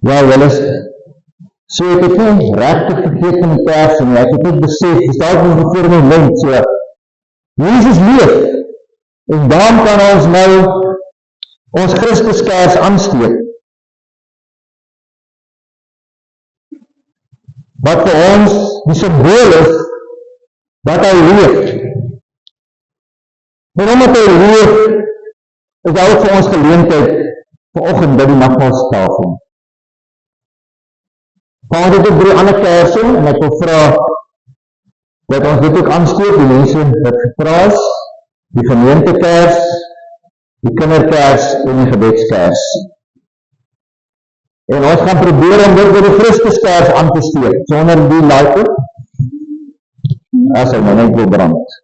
Ja, Willis, so ek het nie regtig vergeet van die kers nie, ek het ook besef, dis dalk ons voor my mond, so, Jesus leef, en daarom kan ons nou ons Christuskers aansteek, wat vir ons die symbool is, dat hy leef. En omdat hy leef, is ook vir ons geleentheid, vanoggend by die nagmaalstafel. Maar ons het ook 3 ander kerse, en ek wil vra, dat ons dit ook aansteek, die mense wat gevra is, die gemeentekers, die kinderkers en die gebedskers. En ons gaan probeer om dit by die Christuskers aan te steek, sonder die lighter, as hy nou net wil brand.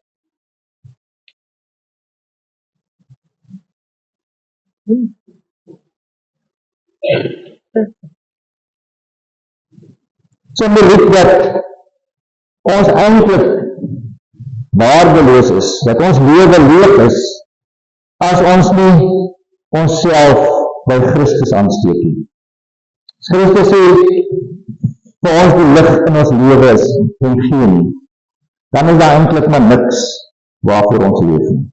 Symboliek dat ons eintlik waardeloos is, dat ons lewe leeg is, as ons nie onsself by Christus aansteek nie. Christus sê, vir ons die lig in ons lewe is, en geen, dan is daar eintlik maar niks waarvoor ons leef nie.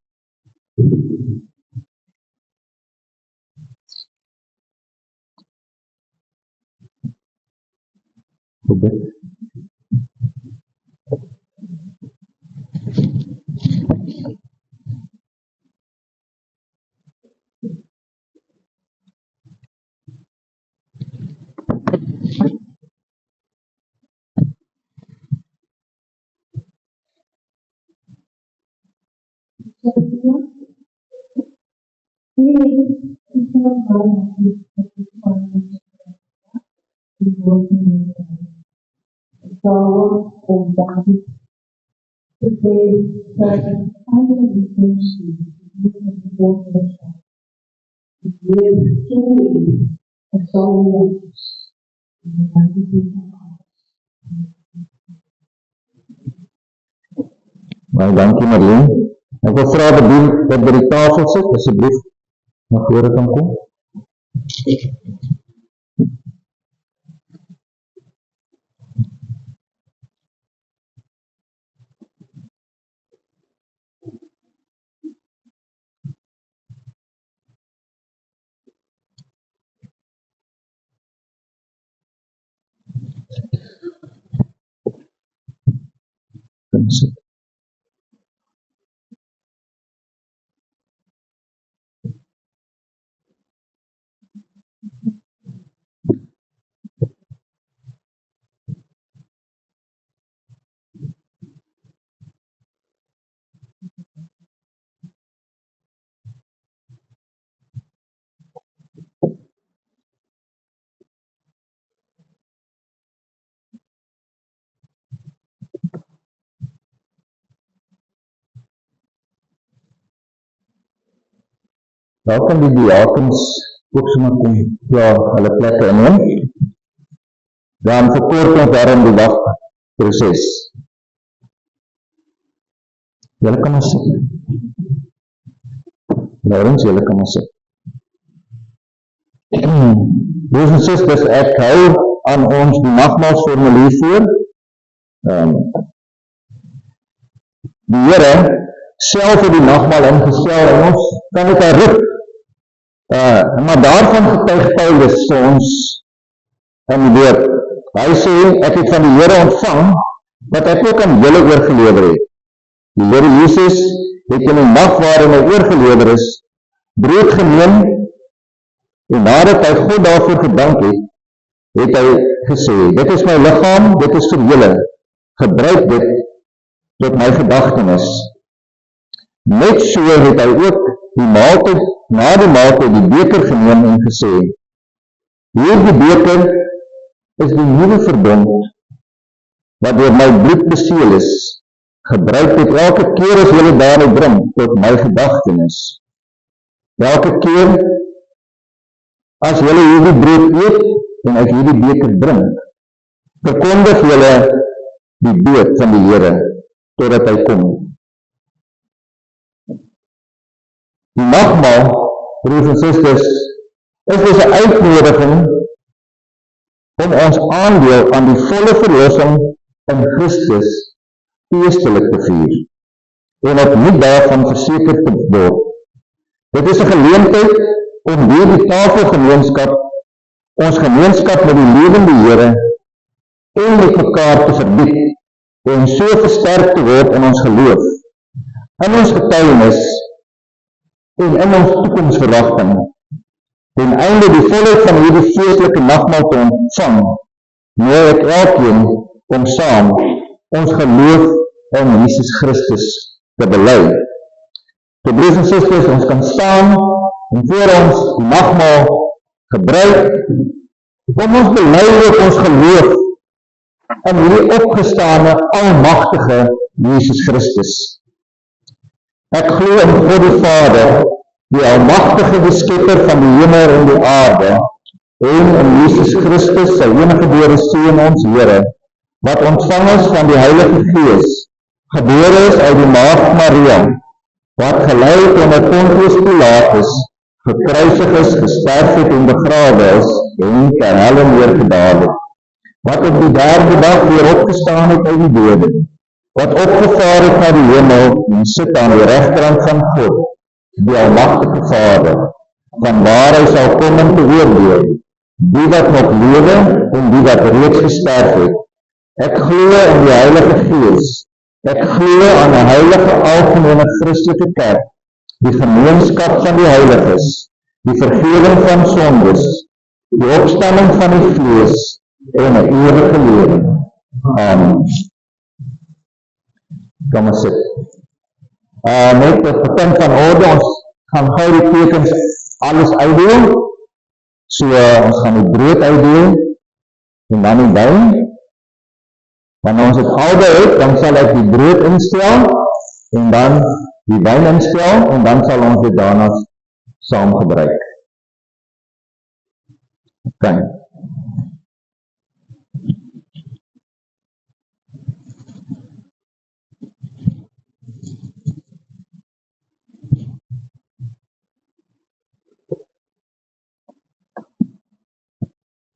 Baie dankie Marlene. Ek wil vra Bedien wat by die tafel sit, asseblief na vore kan kom. Kan sit. Daar kan die diakens ook sommer kom, ja, hulle plekke inneem. Dan verkort ons daarom die wagproses. Julle kan maar sit. Laurens, julle kan maar sit. Broers en susters, ek hou aan ons die nagmaalsformulier voor. Die Here self het die nagmaal ingestel en ons kan dit herroep. Maar daarvan getuig Paulus ons in die woord. Hy sê, ek het van die Here ontvang, wat ek ook aan julle oorgelewer het. Die Here Jesus het in die nag waarin hy oorgelewer is, brood geneem, en nadat hy God daarvoor gedank het, het hy gesê, dit is my liggaam, dit is vir julle, gebruik dit tot my gedagtenis. Net so het hy ook die maaltyd, na die maaltyd die beker geneem en gesê, hierdie beker is die nuwe verbond, wat deur my bloed beseël is, gebruik dit elke keer as julle daaruit drink, tot my gedagtenis. Elke keer as julle hierdie brood eet, en uit hierdie beker drink, verkondig julle die dood van die Here, totdat hy kom. Die nagmaal, broers en susters, is dus 'n uitnodiging om ons aandeel aan die volle verlossing in Christus feestelik te vier en opnuut daarvan verseker te word. Dit is 'n geleentheid om deur die tafelgemeenskap ons gemeenskap met die lewende Here en met mekaar te verdiep en so versterk te word in ons geloof, in ons getuienis en in ons toekomsverwagting, ten einde die volheid van hierdie feestelike nagmaal te ontvang, nooi ek elkeen om saam ons geloof in Jesus Christus te bely. So broers en susters, ons kan staan en voor ons die nagmaal gebruik om ons bely op ons geloof in hierdie opgestane almagtige Jesus Christus. Ek glo in God die Vader, die almagtige die skepper van die hemel en die aarde, en in Jesus Christus, sy eniggebore Seun ons Here, wat ontvang is van die Heilige Gees, gebore is uit die maagd Maria, wat gelei onder Pontius Pilatus, gekruisig is, gesterf het en begrawe is, en ter helle neergedaal het, wat op die derde dag weer opgestaan het uit die dode, wat opgevaar het na die hemel en sit aan die regterhand van God, die almagtige Vader, van waar hy sal kom om te oordeel, die wat nog lewe en die wat reeds gesterf het. Ek glo in die Heilige Gees, ek glo aan 'n heilige algemene Christelike kerk, die gemeenskap van die heiliges, die vergewing van sondes, die opstanding van die vlees en 'n ewige lewe. Amen. Kom maar sit. Net 'n punt van orde, ons gaan gou die tekens alles uitdeel. So ons gaan die brood uitdeel en dan die wyn. Wanneer ons dit albei het, dan sal ek die brood instel en dan die wyn instel en dan sal ons dit daarna saam gebruik. Okay.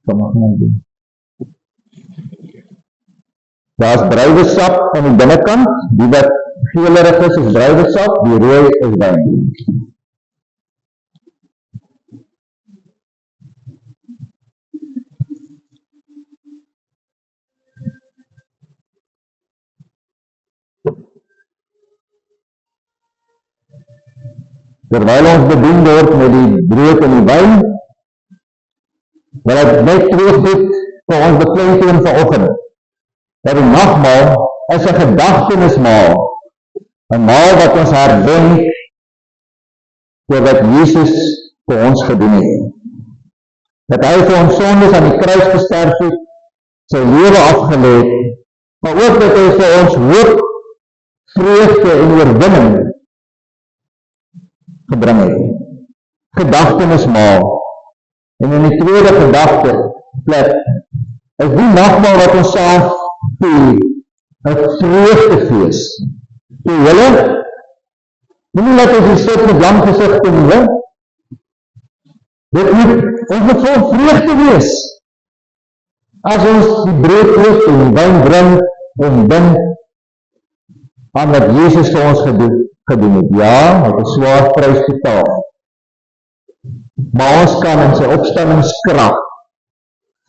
Kom ons nou doen. Daar is druiwesap aan die binnekant, die wat geelerig is druiwesap, die rooi is wyn. Terwyl ons bedien word met die brood en die wyn, wil ek net twee goed vir ons beklemtoon vanoggend. Dat die nagmaal is 'n gedagtenismaal, 'n maal wat ons herdenk oor wat Jesus vir ons gedoen het. Dat hy vir ons sondes aan die kruis gesterf het, sy lewe afgelê het, maar ook dat hy vir ons hoop, vreugde en oorwinning gebring het. Gedagtenismaal. En in die tweede gedagte plek is die nagmaal wat ons saam vier 'n vreugdefees. Die julle, moenie laat ons die sit met lang gesigte nie. Dit moet vol vreugde wees. As ons die brood eet en die wyn drink en dink aan wat Jesus vir ons gedoen het. Ja, hy het 'n swaar prys betaal. Maar ons kan in sy opstandingskrag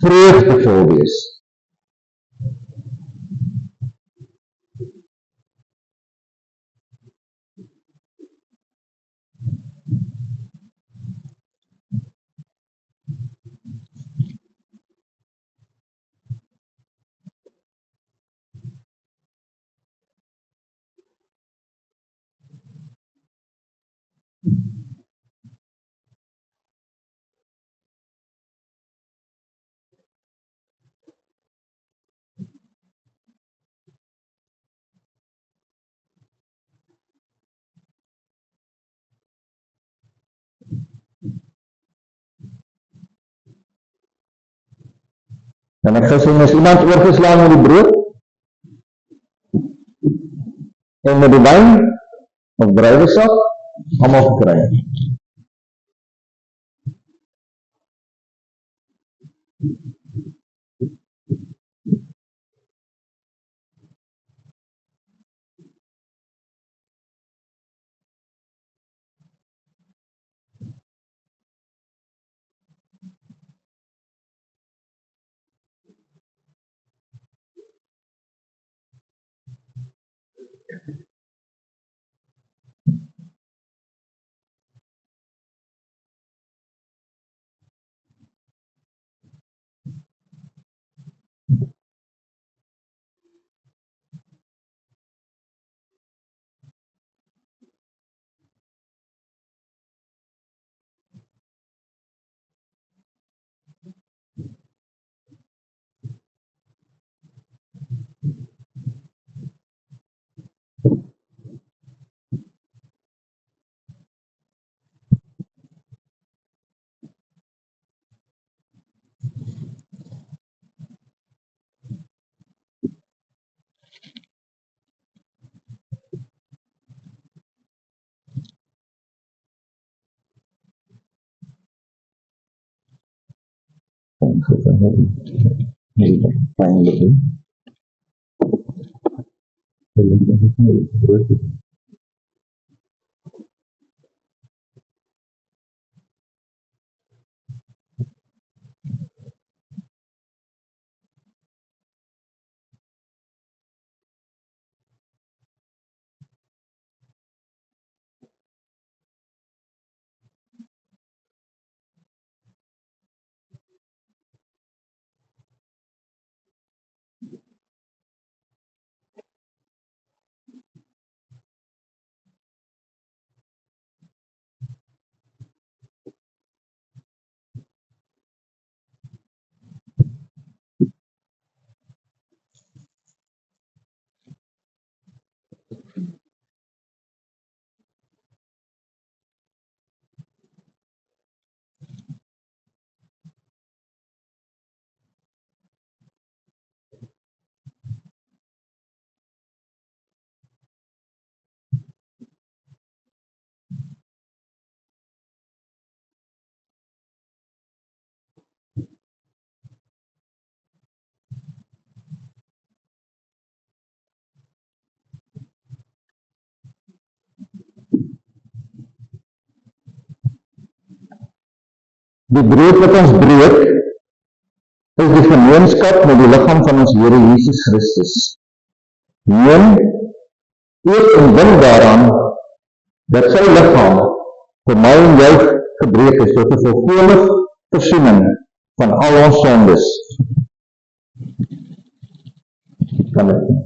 vreugdevol wees. En ek gesê, is iemand oorgeslaan met die brood? En met die wyn? Of druiwesap? Almal gekry. Die brood wat ons breek, is die gemeenskap met die liggaam van ons Here Jesus Christus. Neem, eet en dink daaraan, dat sy liggaam vir my en jou gebreek is, tot 'n volkome versoening van al ons sondes. Kan dit?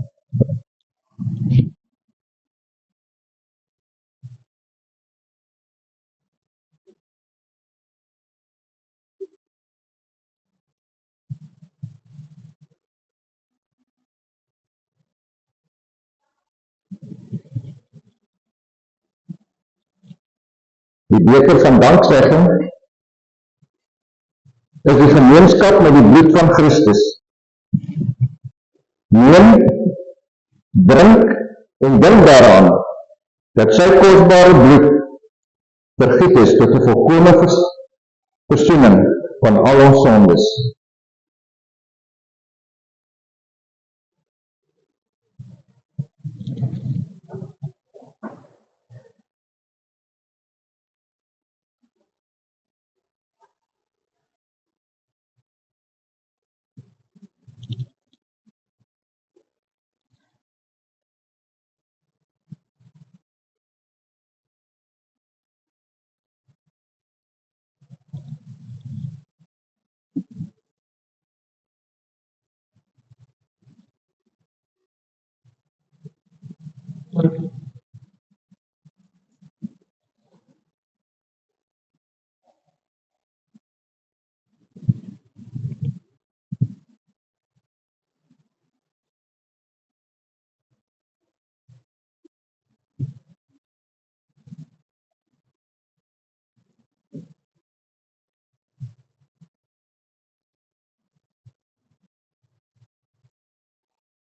Die beker van dankzegging is die gemeenskap met die bloed van Christus. Neem, drink en dink daaraan, dat sy kosbare bloed vergiet is tot 'n volkome versoening van al ons sondes.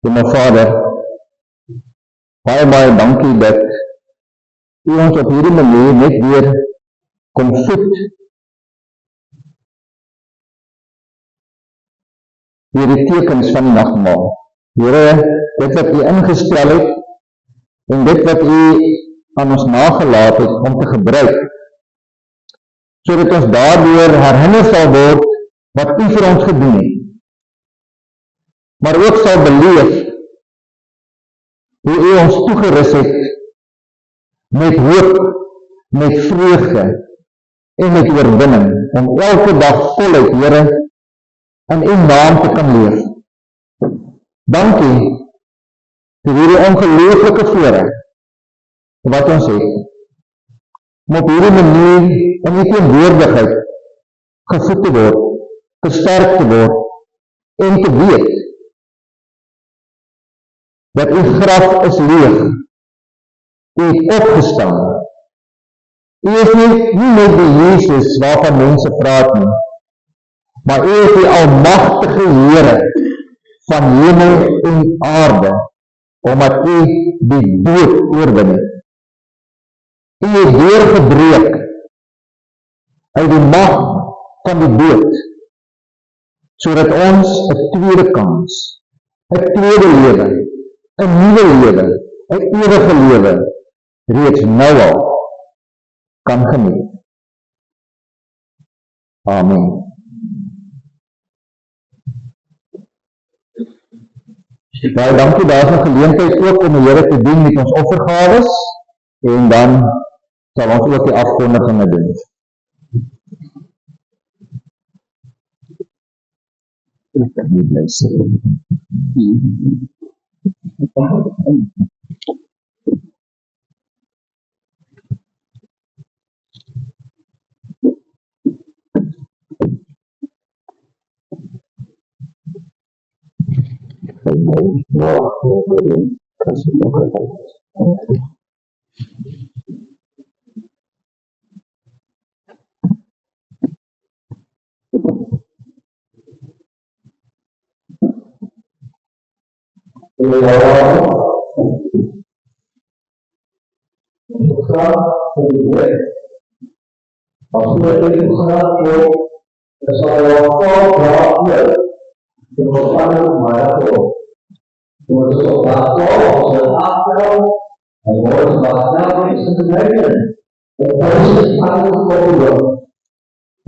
My Vader, baie dankie dat U ons op hierdie manier net weer kom voed deur die tekens van die nagmaal. Here, dit wat U ingestel het en dit wat U aan ons nagelaat het om te gebruik, sodat ons daardeur herinner sal word wat U vir ons gedoen het, maar ook sal beleef hoe U ons toegerus het met hoop, met vreugde en met oorwinning, om elke dag voluit, Here, in U naam te kan leef. Dankie vir hierdie ongelooflike voorreg wat ons het, om op hierdie manier in U teenwoordigheid gevoed te word, gesterk te word en te weet dat U graf is leeg, U het opgestaan. U is nie net die Jesus waarvan mense praat nie, maar U is die almagtige Here van hemel en aarde, omdat U die dood oorwin het. U het deurgebreek uit die mag van die dood, sodat ons 'n tweede kans, 'n tweede lewe, 'n nuwe lewe, 'n ewige lewe reeds nou al kan geniet. Amen. Baie dankie, daar is 'n geleentheid ook om die Here te dien met ons offergawes en dan sal ons ook die afkondiginge doen. Ek kan nie bly sê.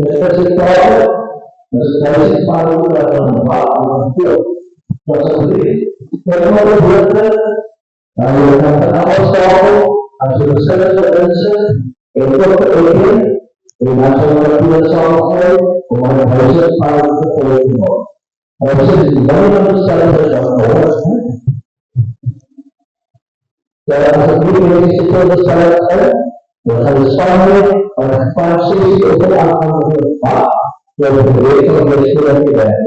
necessitava, mas esse parou para não possa fazer. Foi uma pergunta, a nossa a solução da esperança, eu estou e na sua população foi uma coisa para o povo. Vocês vão usar essa coisa, que a primeira instituição da esperança, os famílias, as partes e os alunos do Pai, que é o direito da escola de guerra.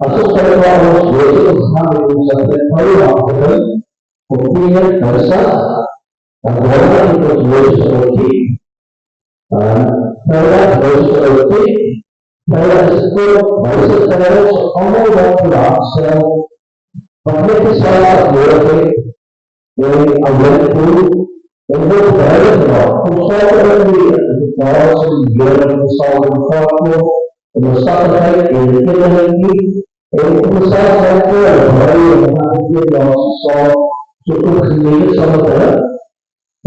A sociedade dos dois, os amigos, opinion versa agora que os dois aqui para dois aqui para isso vai ser para como vai lá são para que sai agora que agora tudo eu vou dar o só para que nós vamos só um pouco no sábado que ele começar a fazer agora só primeiro Salvador,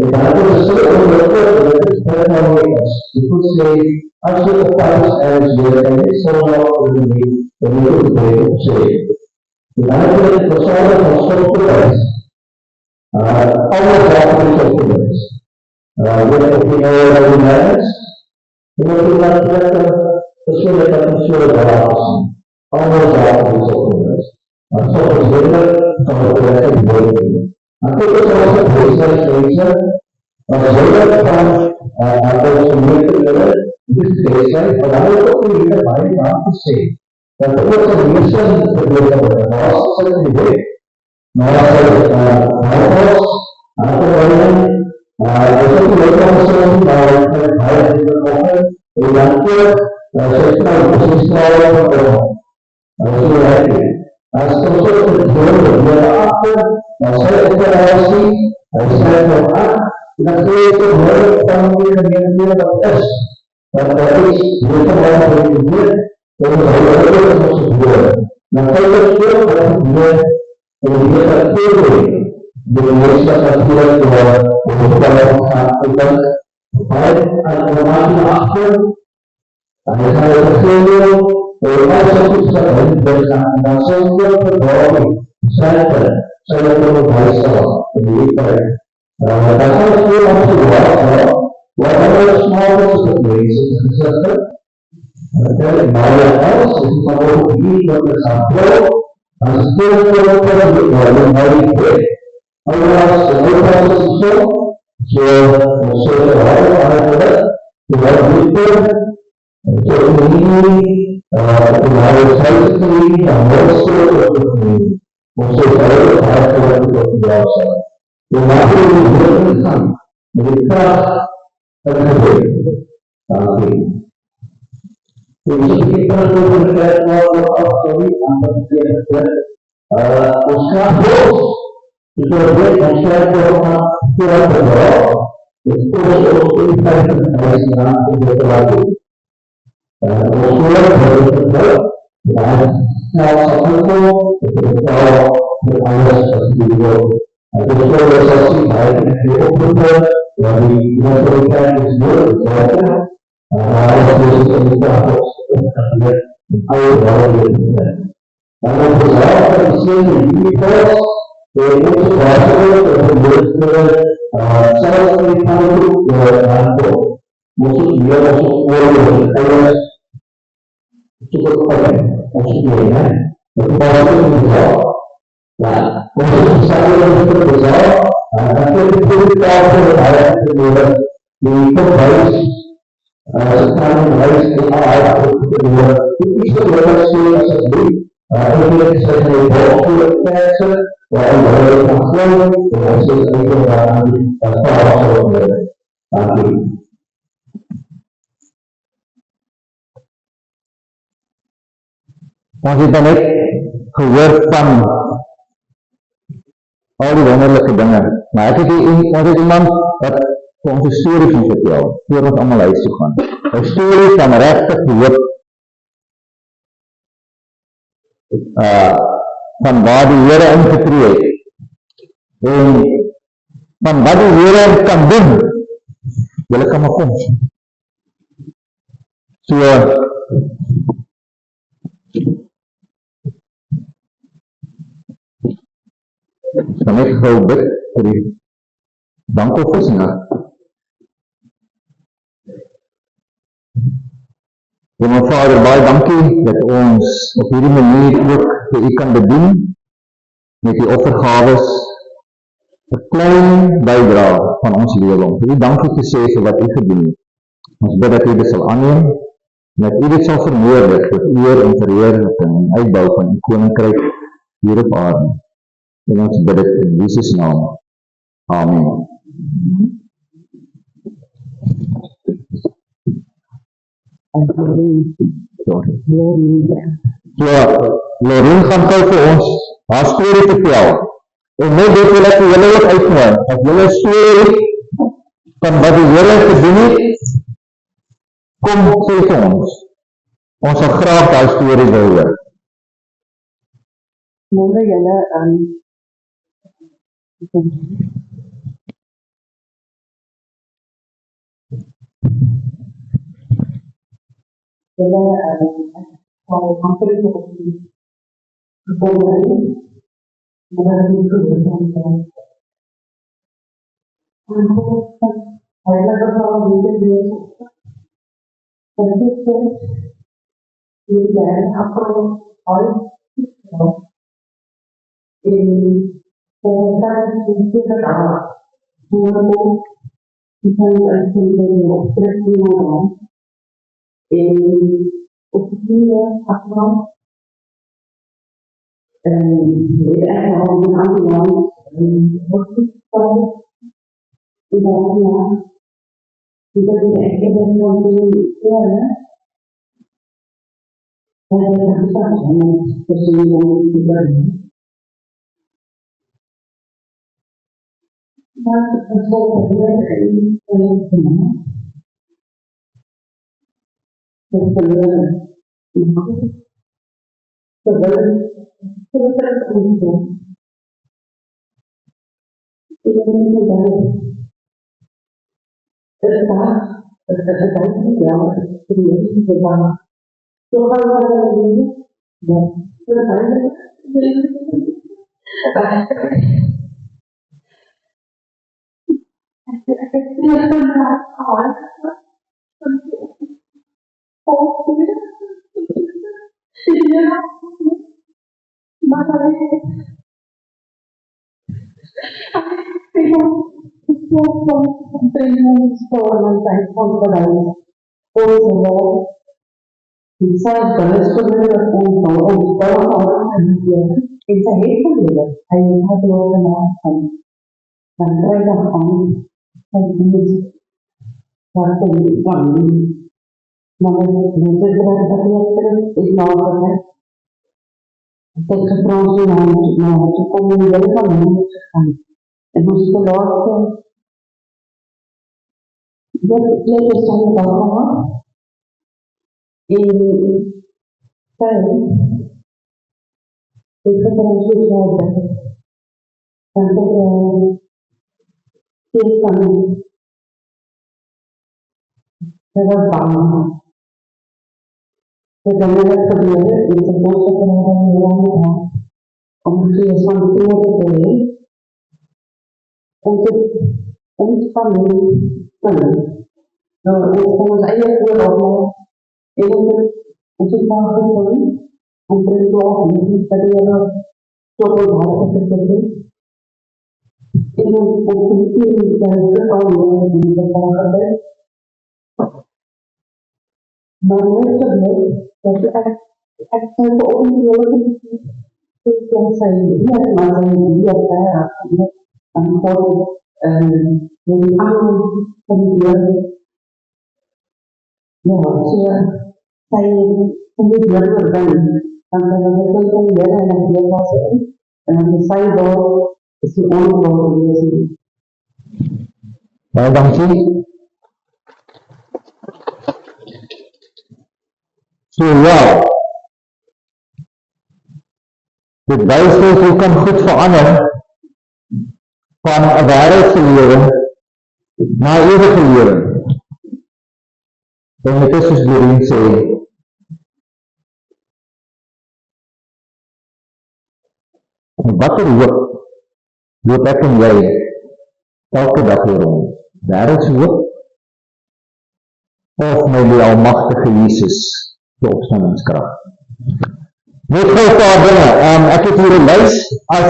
e para professor, eu vou para você, acho que o pai é de só o livro sei. E para que você não só por isso. Algo já por isso. Eu tenho habilidades, e eu tenho a pessoa que a pessoa da algo já por isso. A sua pessoa, a pessoa Nanti kita masuk ke Indonesia, kita akan memiliki discretion, orang itu kita main apa sih? Dan itu Indonesia berbeda berbeda, sendiri. Normal, atau lain, itu kita masuk dalam hal yang sesuai sesuai sesuai. As pessoas que foram saya deklarasi, saya doa, nanti itu boleh kami dengan batas. Tapi kita mau berpikir, kalau saya masuk dua, nanti itu dia terpilih di Indonesia terpilih bahwa untuk melakukan baik agama akhir, ada saya terpilih, kalau satu sekali bersama saya berdoa, saya berbahasa begitu. Dasar itu masih walaupun semua seperti itu, dari bawah harus memiliki bersatu, harus berkorban dalam hal itu. Allah semua sesuatu, sesuatu ada Tuhan itu, ini Tuhan saya sendiri yang harus berkorban. Musuh saya harus berkuasa. Tetapi mereka terhadap tapi kita perlu berkaitan dengan usaha bos itu dia masyarakat kurang berdoa itu kita harus mengambil berlaku usulan dari kita dan salah satu berada seperti itu. Sosialisasi baik di komputer dari mereka tersebut saya harus kita harus air dari kita. Kalau besar di sini pos itu sudah saya kita itu musuh dia masuk orang cukup banyak maksudnya itu besar. Nah, untuk saya yang besar, nanti itu kita berharap kedua di kembali sekarang harus kita ayat kedua itu adalah sendiri ini saya bawa ke dan dari masalah hasil itu nanti masih banyak kewerpan al die wonderlike dinge. Maar ek het hier iemand wat ons 'n storie van vertel, voor ons almal huis toe gaan. 'n Storie van regtig hoop, van waar die Here ingetree het. En van wat die Here kan doen, julle kan maar kom. So, kan ek gou bid vir die dankoffers, Hemel Vader, baie dankie dat ons op hierdie manier ook vir U kan bedien met die offergawes, 'n klein bydrae van ons lewe om vir U dankie te sê vir wat U gedoen het. Ons bid dat U dit sal aanneem en dat U dit sal vermeerder tot eer en verheerliking en uitbou van U koninkryk hier op aarde. En ons bid dit in Jesus naam. Amen. Lorien gaan gou vir ons haar storie vertel. En net dit wil ek julle ook uitnooi. As julle storie van wat die Here gedoen het, kom sê vir ons. Ons sal graag daai storie wil hoor. Môre julle sal amper op die gevolgen maar dat die gevolgen zijn. En eigenlijk al niet bezig. Het is die jaren afgelopen uit in de tijd van de taal. Hoe die zijn uitzendingen op terugnemen. Op die afstand weer eigenlijk al een aantal land wordt gesproken in de land die dat je echt even van die jaren en dat gestart is met verschillende bedrijven. Maar het is ook een bedrijf Ik getrans in hand, ze komen in de van hem gegaan. En moest de laatste, dat is dan wel in tijd, ik getrans in hand, en dat is dan, dat was bang. Dan het gebeuren is het bos dat we hebben om vlees van de kleren te nemen, om te ontspannen kunnen. Ons eigen voorbeeld en ons is van gevoel, om te zorgen dat we tot het hart te en om te zien dat we al die we maar nooit gebeurt dat je echt zijn beoordeling is zijn hier, maar zijn hier en gewoon een aantal van die ja, ze zijn van die burger dan we kunnen leren en dat was en de cyber is die ongelooflijk. Baie dankie. So ja, dit wys net hoe kan goed verander van 'n wêreldse lewe na ewige lewe. En dit is soos Doreen sê, met watter hoop loop ek en jy elke dag hier rond? Wêreldse hoop of met die almagtige Jesus se opstandingskrag? Net gou 'n paar dinge. Ek het hier 'n lys. As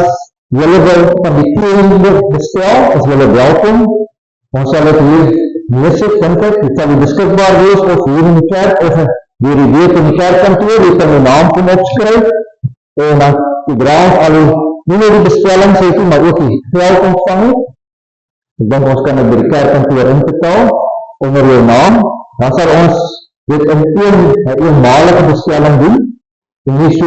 julle wil van die tweede bestel, as julle welkom. Ons sal dit hier neersit, dink ek. Dit sal beskikbaar wees of hier in die kerk of deur die week in die kerkkantoor. Jy kan 'n naam kom opskryf en dan sodra ons al nie net die bestellings het nie, maar ook die geld ontvang het. Ek dink ons kan dit by die kerkkantoor inbetaal onder jou naam. Dan sal ons dit in een eenmalige bestelling doen. En nie so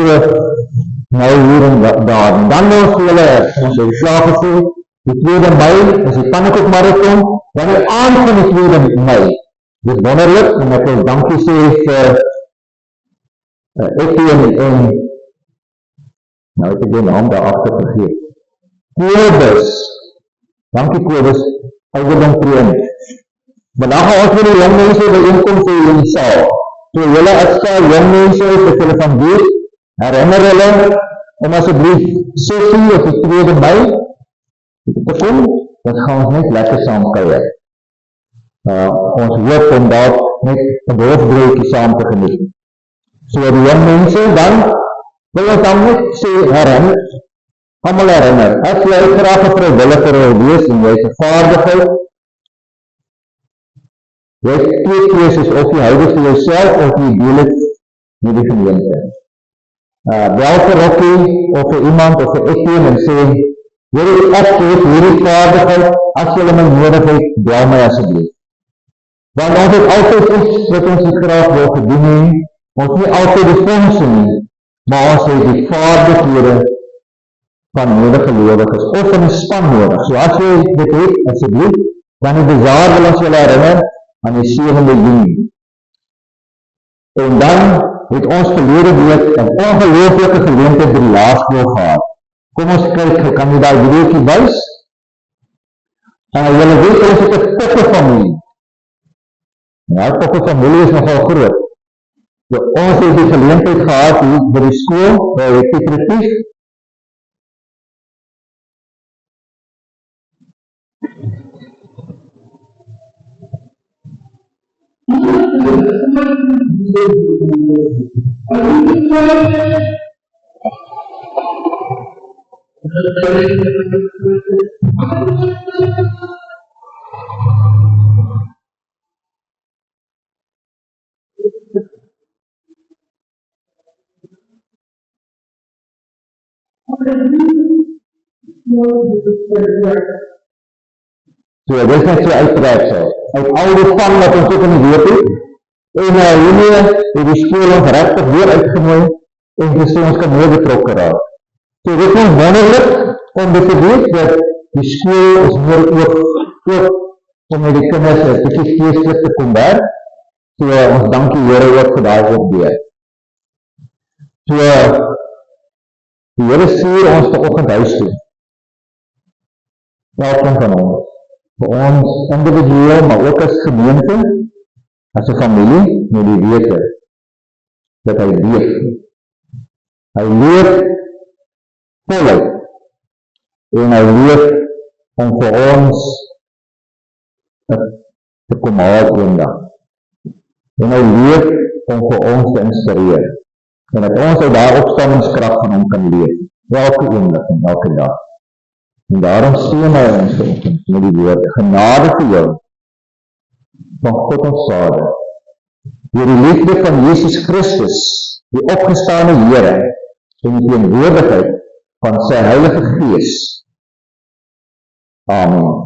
nou hier en daar. En dan wil ons julle, ons het klaar gesê, die 2de Mei, is die Pannenkoek Marathon, dan die aand van die 2de Mei. Dit is wonderlik, en ek wil dankie sê vir Etienne en nou het ek die naam daar achter vergeet. Kobus, dankie Kobus, ouderdom 2. Maar dan gaan ons met die jong mense bijeenkomst in die saal. So julle extra jong mense is, dat julle van weet, herinner julle, om asseblief 6 of die 2de Mei te kom, dat gaan ons net lekker saam kuier. Ons hoop om daar net 'n dorpsbroodjie saam te geniet. So die jong mense, dan wil ons dan net sê, allemaal herinner, as jy graag 'n vrywilliger wil wees, en jy het 'n vaardigheid, jy het 2 keuses, of jy hou dit vir jouself, of jy deel het met die gemeente. Bel vir Rocky, of vir iemand, of vir Etienne, en sê, hierdie ek het hierdie vaardigheid, as julle my nodig het, bel my asseblief. Want ons het altyd iets wat ons nie graag wil gedoen heen, ons nie altyd die fondse nie, maar ons het die vaardighede van nodige lewiges, of van die span nodig. So as jy dit het, asseblief, dan die bazaar wil ons julle herinner, aan die 7de Juni. En dan het ons verlede week 'n ongelooflike geleentheid by die laerskool gehad. Kom ons kyk, kan jy daai videoetjie wys? Julle weet ons het 'n poppefamilie. Ja, poppefamilie is nogal groot. So, ons het die geleentheid gehad hier by die skool, by die Pietretief. So, dit is net so uittreksel. Uit al die van wat ons ook in die week het, en hiermee het die skool ons regtig weer uitgenooi, en dis ons kan meer betrokke raak. So, dit is wonderlik om dit te weet, dat die skool is meer ook om met die kinders een bietjie geestelik te kom werk. So, ons dank die Here ook vir daai opdeur. So, die Here stuur ons vanoggend huis toe. Welkom van ons. Vir ons individueel, maar ook as gemeente, as 'n familie, met die wete, dat hy leef. Hy leef voluit, en hy leef om vir ons te kom haal eendag. En hy leef om vir ons te inspireer, en dat ons uit daai opstandingskrag van hom kan leef, elke oomblik en elke dag. En daarom steun hy ons met die woord, genade vir jou, van God ons Vader, deur die liefde van Jesus Christus, die opgestane Here, en die teenwoordigheid van sy Heilige Gees. Amen.